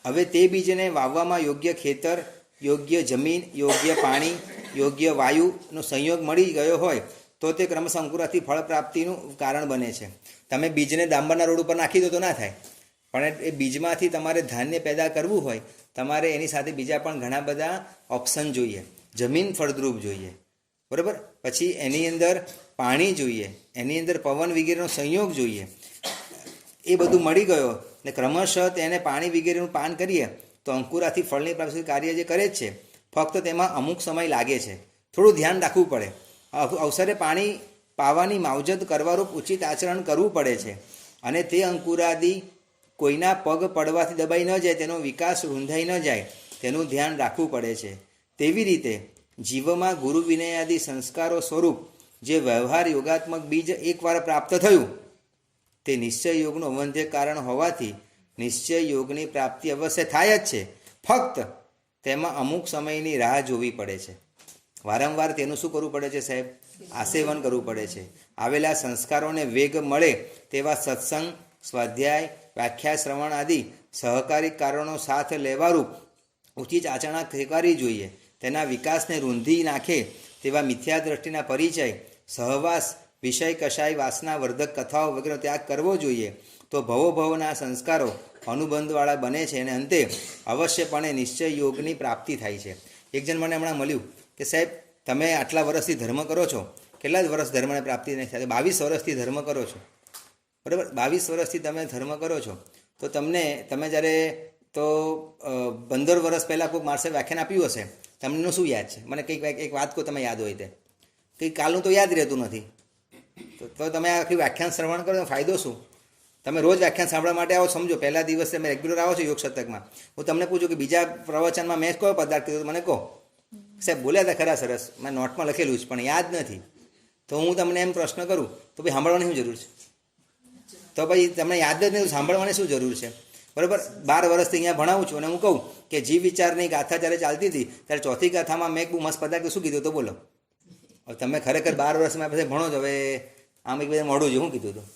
હવે તે બીજને વાવવામાં યોગ્ય ખેતર, યોગ્ય જમીન, યોગ્ય પાણી, યોગ્ય વાયુનો સંયોગ મળી ગયો હોય તો તે ક્રમશઃ અંકુરાથી ફળ પ્રાપ્તિનું કારણ બને છે. તમે બીજને ડાંબરના રોડ ઉપર નાખી દો તો ના થાય, પણ એ બીજમાંથી તમારે ધાન્ય પેદા કરવું હોય તમારે એની સાથે બીજા પણ ઘણા બધા ઓપ્શન જોઈએ. જમીન ફળદ્રુપ જોઈએ. બરાબર? પછી એની અંદર પાણી જોઈએ, એની અંદર પવન વગેરેનો સંયોગ જોઈએ. એ બધું મળી ગયો ને ક્રમશઃ તેને પાણી વગેરેનું પાન કરીએ તો અંકુરાથી ફળની પ્રાપ્તિ કાર્ય જે કરે જ છે, ફક્ત તેમાં અમુક સમય લાગે છે. થોડું ધ્યાન રાખવું પડે. અવસરે પાણી પાવાની માવજત કરવારૂપ ઉચિત આચરણ કરવું પડે છે. અને તે અંકુરાદી કોઈના પગ પડવાથી દબાઈ ન જાય, તેનો વિકાસ રૂંધાઈ ન જાય તેનું ધ્યાન રાખવું પડે છે. તેવી રીતે જીવમાં ગુરુ વિનયાદિ સંસ્કારો સ્વરૂપ જે વ્યવહાર યોગાત્મક બીજ એકવાર પ્રાપ્ત થયું તે નિશ્ચય યોગનું અવંધ્ય કારણ હોવાથી નિશ્ચય યોગની પ્રાપ્તિ અવશ્ય થાય જ છે. ફક્ત તેમાં અમુક સમયની રાહ જોવી પડે છે. વારંવાર તેનું શું કરવું પડે છે સાહેબ? આસેવન કરવું પડે છે. આવેલા સંસ્કારોને વેગ મળે તેવા સત્સંગ, સ્વાધ્યાય, વ્યાખ્યા શ્રવણ આદિ સહકારી કારણો સાથ લેવારૂપ ઉચિત આચરણા સ્વીકારવી જોઈએ. તેના વિકાસને રૂંધી નાખે તેવા મિથ્યા દ્રષ્ટિના પરિચય, સહવાસ, વિષય કશાય, વાસના વર્ધક કથાઓ વગેરેનો ત્યાગ કરવો જોઈએ. તો ભવોભવના સંસ્કારો અનુબંધવાળા બને છે અને અંતે અવશ્યપણે નિશ્ચય યોગની પ્રાપ્તિ થાય છે. એક જણ મને હમણાં મળ્યું કે સાહેબ તમે આટલા વર્ષથી ધર્મ કરો છો, કેટલા જ વર્ષ ધર્મને પ્રાપ્તિ નહીં થાય? 22 વર્ષથી ધર્મ કરો છો. બરાબર? 22 વર્ષથી તમે ધર્મ કરો છો તો તમે જ્યારે તો 15 વર્ષ પહેલાં કોઈ માણસે વ્યાખ્યાન આપ્યું હશે, તમને શું યાદ છે? મને કંઈક એક વાત કહો, તમે યાદ હોય તે કંઈક કાલનું તો યાદ રહેતું નથી. તો તમે આખી વ્યાખ્યાન શ્રવણ કરો તો ફાયદો શું? તમે રોજ વ્યાખ્યાન સાંભળવા માટે આવો, સમજો પહેલા દિવસે તમે રેગ્યુલર આવો છો યોગ સતકમાં, હું તમને પૂછું કે બીજા પ્રવચનમાં મેં કયો પદાર્થ કીધો, મને કહો. સાહેબ બોલ્યા હતા ખરા સરસ, મેં નોટમાં લખેલું છે પણ યાદ નથી. તો હું તમને એમ પ્રશ્ન કરું તો ભાઈ સાંભળવાની શું જરૂર છે? તો ભાઈ તમને યાદ જ નહીં, સાંભળવાની શું જરૂર છે? બરાબર. 12 વર્ષથી અહીંયા ભણાવું છું અને હું કહું કે જીવ વિચારની ગાથા જ્યારે ચાલતી હતી ત્યારે ચોથી ગાથામાં મેં એક બહુ મસ્ત પદાર્થ શું કીધું તો બોલો. હવે તમે ખરેખર 12 વર્ષમાં પછી ભણો છો, હવે આમ એક બધા મોડું છે, શું કીધું હતું?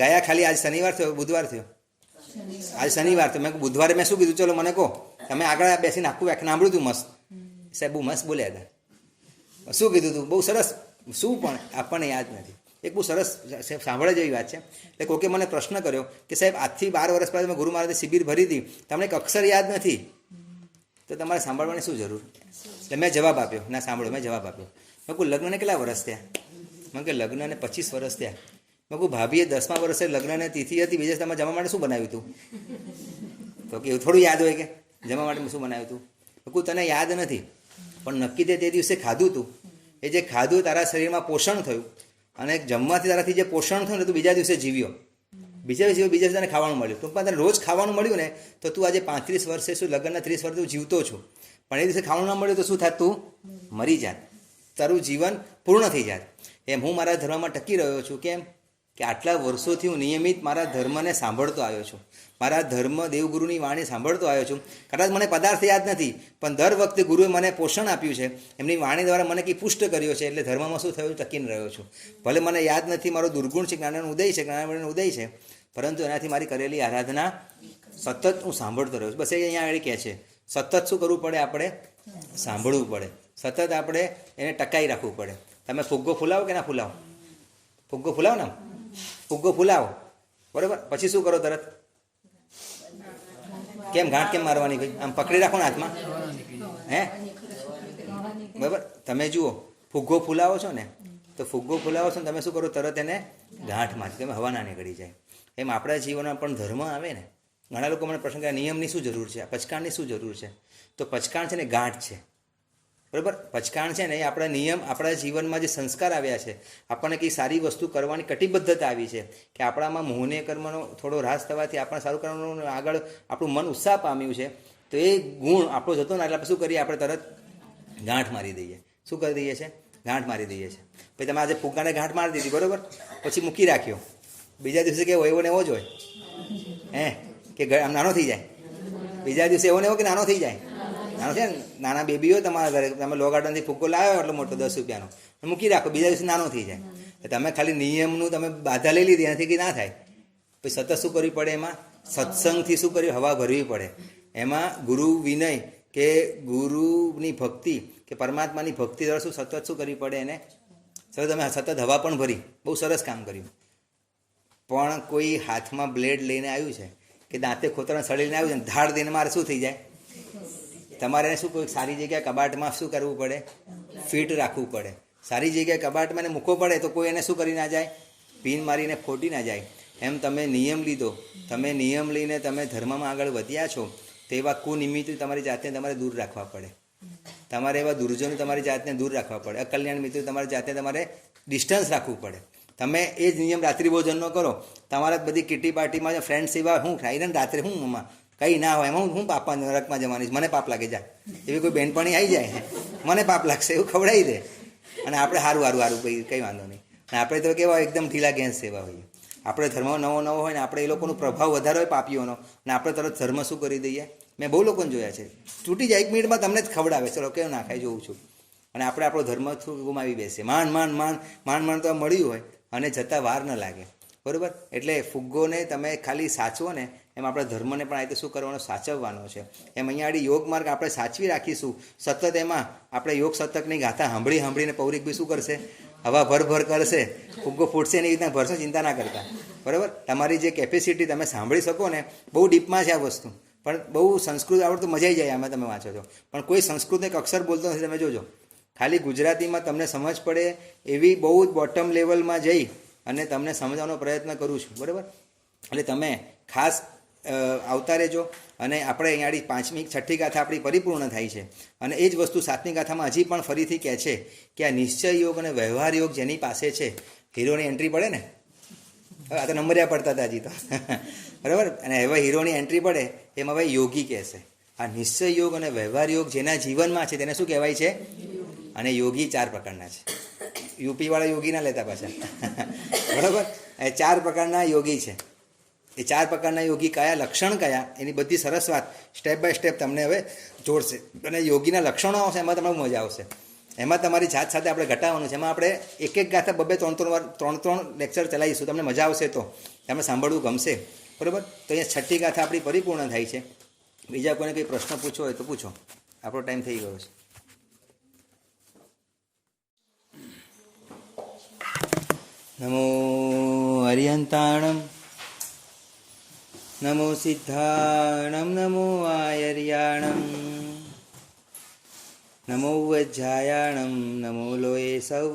ગયા ખાલી આજ શનિવાર થયો, બુધવાર થયો, આજ શનિવાર થયો. મેં બુધવારે મેં શું કીધું ચલો મને કહો. તમે આગળ બેસીને આખું વ્યાખ્યાન સાંભળ્યું હતું મસ્ત, સાહેબ બહુ મસ્ત બોલ્યા હતા. શું કીધું હતું? બહુ સરસ. શું પણ આપણને યાદ નથી. એક બહુ સરસ સાંભળવા જેવી વાત છે. એટલે કોકે મને પ્રશ્ન કર્યો કે સાહેબ આજથી 12 વર્ષ પહેલાં મેં ગુરુ મહારાજે શિબિર ભરી હતી, તમને એક અક્ષર યાદ નથી, તો તમારે સાંભળવાની શું જરૂર? એટલે મેં જવાબ આપ્યો, ના સાંભળો, મેં જવાબ આપ્યો. મેં કહું લગ્નને કેટલા વર્ષ થયા? મેં કે લગ્નને 25 વર્ષ થયા. મેં કહું ભાભીએ 10મા વર્ષે લગ્નને તિથિ હતી, બીજા તમે જમવા માટે શું બનાવ્યું હતું? તો કે એવું થોડું યાદ હોય કે જમવા માટે શું બનાવ્યું હતું? મેં કહું તને યાદ નથી, પણ નક્કી તે દિવસે ખાધું હતું. એ જે ખાધું તારા શરીરમાં પોષણ થયું, અને જમવાથી તારાથી જે પોષણ થયું ને તું બીજા દિવસે જીવ્યો. બીજા દિવસે તને ખાવાનું મળ્યું. ટૂંકમાં તને રોજ ખાવાનું મળ્યું ને તો તું આજે 35 વર્ષે શું લગ્નના 30 વર્ષે તું જીવતો છું. પણ એ દિવસે ખાવાનું ના મળ્યું તો શું થાત? તું મરી જાત, તારું જીવન પૂર્ણ થઈ જાત. એમ હું મારા ધર્મમાં ટકી રહ્યો છું. કેમ કે આટલા વર્ષોથી હું નિયમિત મારા ધર્મને સાંભળતો આવ્યો છું, મારા ધર્મ દેવગુરુની વાણી સાંભળતો આવ્યો છું. કદાચ મને પદાર્થ યાદ નથી, પણ દર વખતે ગુરુએ મને પોષણ આપ્યું છે, એમની વાણી દ્વારા મને કંઈ પુષ્ટ કર્યો છે. એટલે ધર્મમાં શું થયું? ટકીને રહ્યો છું. ભલે મને યાદ નથી, મારો દુર્ગુણ છે, જ્ઞાનનો ઉદય છે, જ્ઞાનનો ઉદય છે, પરંતુ એનાથી મારી કરેલી આરાધના સતત હું સાંભળતો રહ્યો છું. બસ એ અહીંયા આગળ કહે છે સતત શું કરવું પડે? આપણે સાંભળવું પડે, સતત આપણે એને ટકાઈ રાખવું પડે. તમે ફુગ્ગો ફૂલાવો કે ના ફૂલાવો? ફુગ્ગો ફૂલાવો ને, ફુગ્ગો ફૂલાવો, બરાબર. પછી શું કરો? તરત કેમ ગાંઠ કેમ મારવાની ભાઈ? આમ પકડી રાખો ને હાથમાં, હે, બરાબર. તમે જુઓ ફુગ્ગો ફૂલાવો છો ને, તો ફુગ્ગો ફૂલાવો છો ને તમે શું કરો? તરત એને ગાંઠ મારી, તમે હવા ના નીકળી જાય. એમ આપણા જીવનમાં પણ ધર્મ આવે ને. ઘણા લોકો મને પ્રશ્ન કરે નિયમની શું જરૂર છે, પચકાણની શું જરૂર છે? તો પચકાણ છે ને ગાંઠ છે, બરાબર. પચકાણ છે ને એ આપણા નિયમ, આપણા જીવનમાં જે સંસ્કાર આવ્યા છે, આપણને કંઈ સારી વસ્તુ કરવાની કટિબદ્ધતા આવી છે કે આપણામાં મોહને કર્મનો થોડો હ્રાસ થવાથી આપણે સારું કરવાનું આગળ આપણું મન ઉત્સાહ પામ્યું છે. તો એ ગુણ આપણો જતો ને એટલે શું કરીએ? આપણે તરત ગાંઠ મારી દઈએ. શું કરી દઈએ છીએ? ગાંઠ મારી દઈએ છીએ. પછી તમે આજે ફુગ્ગાને ગાંઠ મારી દીધી, બરાબર, પછી મૂકી રાખ્યો. બીજા દિવસે કેવો એવો ને એવો જ હોય, હે, કે આમ નાનો થઈ જાય. બીજા દિવસે એવો ને એવો કે નાનો થઈ જાય. નાનો છે ને, નાના બેબી હોય તમારા ઘરે, તમે લો ગાર્ડનથી ફુગ્ગો લાવ્યો એટલો મોટો 10 રૂપિયાનો, મૂકી રાખો, બીજા દિવસે નાનો થઈ જાય. તમે ખાલી નિયમનું તમે બાધા લઈ લીધી, એનાથી કંઈ ના થાય. પછી સતત શું કરવી પડે? એમાં સત્સંગથી શું કર્યું? હવા ભરવી પડે. એમાં ગુરુ વિનય કે ગુરુની ભક્તિ કે પરમાત્માની ભક્તિ દ્વારા શું સતત શું કરવી પડે? એને સતત તમે સતત હવા પણ ભરી, બહુ સરસ કામ કર્યું. પણ કોઈ હાથમાં બ્લેડ લઈને આવ્યું છે કે દાંતે ખોતરા સળીને આવ્યું છે, ધાડ દઈને મારે શું થઈ જાય? તમારે એને શું કોઈ સારી જગ્યાએ કબાટમાં શું કરવું પડે? ફિટ રાખવું પડે. સારી જગ્યાએ કબાટમાં એને મૂકવો પડે તો કોઈ એને શું કરી ના જાય? પિન મારીને ફોટી ના જાય. એમ તમે નિયમ લીધો, તમે નિયમ લઈને તમે ધર્મમાં આગળ વધ્યા છો, તો એવા કુનિમિત્ત તમારી જાતને તમારે દૂર રાખવા પડે. તમારે એવા દુર્જનો તમારી જાતને દૂર રાખવા પડે. અકલ્યાણ મિત્રો તમારી જાતને તમારે ડિસ્ટન્સ રાખવું પડે. તમે એ જ નિયમ રાત્રિ ભોજન ન કરો. તમારા બધી કિટી પાર્ટીમાં ફ્રેન્ડ્સ એવા હું ખાઈને રાત્રે હું મમ્મા કંઈ ના હોય, એમાં હું પાપા નરકમાં જવાની, મને પાપ લાગે જાય. એવી કોઈ બહેનપણી આવી જાય, મને પાપ લાગશે એવું ખવડાવી દે, અને આપણે સારું સારું સારું ભાઈ કંઈ વાંધો નહીં. અને આપણે તો કેવા એકદમ ઢીલા ગેસ સેવા હોઈએ. આપણે ધર્મ નવો હોય ને આપણે એ લોકોનો પ્રભાવ વધારે હોય પાપીઓનો, અને આપણે તરત ધર્મ શું કરી દઈએ? મેં બહુ લોકોને જોયા છે, તૂટી જાય 1 મિનિટમાં તમને જ ખવડાવે, ચલો કેવું ના ખાય જોઉં છું. અને આપણે આપણો ધર્મ ગુમાવી બેસીએ. માંડ તો મળ્યું હોય અને જતાં વાર ન લાગે, બરાબર. એટલે ફુગ્ગોને તમે ખાલી સાચવો ને, એમ આપણા ધર્મને પણ આ રીતે શું કરવાનો? સાચવવાનો છે. એમ અહીંયા આગળ યોગ માર્ગ આપણે સાચવી રાખીશું સતત. એમાં આપણે યોગ સતકની ગાથા સાંભળીને પૌરિકભાઈ શું કરશે? હવા ભર કરશે, ફુગ્ગો ફૂટશે એની રીતના ભરશો, ચિંતા ના કરતા, બરાબર. તમારી જે કેપેસિટી તમે સાંભળી શકો ને, બહુ ડીપમાં છે આ વસ્તુ. પણ બહુ સંસ્કૃત આવડતું મજા આવી જાય આમાં તમે વાંચો છો. પણ કોઈ સંસ્કૃતનો એક અક્ષર બોલતો નથી, તમે જોજો. ખાલી ગુજરાતીમાં તમને સમજ પડે એવી બહુ જ બોટમ લેવલમાં જઈ અને તમને સમજવાનો પ્રયત્ન કરું છું, બરાબર. એટલે તમે ખાસ આવતા રહેજો. અને આપણે અહીંયાથી 5મી 6ઠ્ઠી ગાથા આપણી પરિપૂર્ણ થાય છે. અને એ જ વસ્તુ 7મી ગાથામાં હજી પણ ફરીથી કહે છે કે આ નિશ્ચય યોગ અને વ્યવહાર યોગ જેની પાસે છે, હીરોની એન્ટ્રી પડે ને, હવે આ તો નંબરિયા પડતા હતા હજી તો બરાબર. અને હવે હીરોની એન્ટ્રી પડે એમાં હવે યોગી કહેશે. આ નિશ્ચય યોગ અને વ્યવહાર યોગ જેના જીવનમાં છે તેને શું કહેવાય છે? અને યોગી 4 પ્રકારના છે. યુપીવાળા યોગી ના લેતા પાછા. બરાબર. એ 4 પ્રકારના યોગી છે. એ 4 પ્રકારના યોગી કયા, લક્ષણ કયા, એની બધી સરસ વાત સ્ટેપ બાય સ્ટેપ તમને હવે જોડશે. અને યોગીના લક્ષણો આવશે, એમાં તમને મજા આવશે. એમાં તમારી જાત સાથે આપણે ઘટાડવાનું છે. એમાં આપણે એક ગાથા 2-2 વાર 3 લેક્ચર ચલાવીશું. તમને મજા આવશે તો તમને સાંભળવું ગમશે. બરાબર. તો અહીંયા 6ઠ્ઠી ગાથા આપણી પરિપૂર્ણ થાય છે. બીજા કોઈને કંઈ પ્રશ્ન પૂછવો હોય તો પૂછો. આપણો ટાઈમ થઈ ગયો છે. નમો હરિહંતાણમ, નમો સિદ્ધાણમ, નમો આયર્યાણમ, નમો વજ્જાયાણમ, નમો લોય સૌ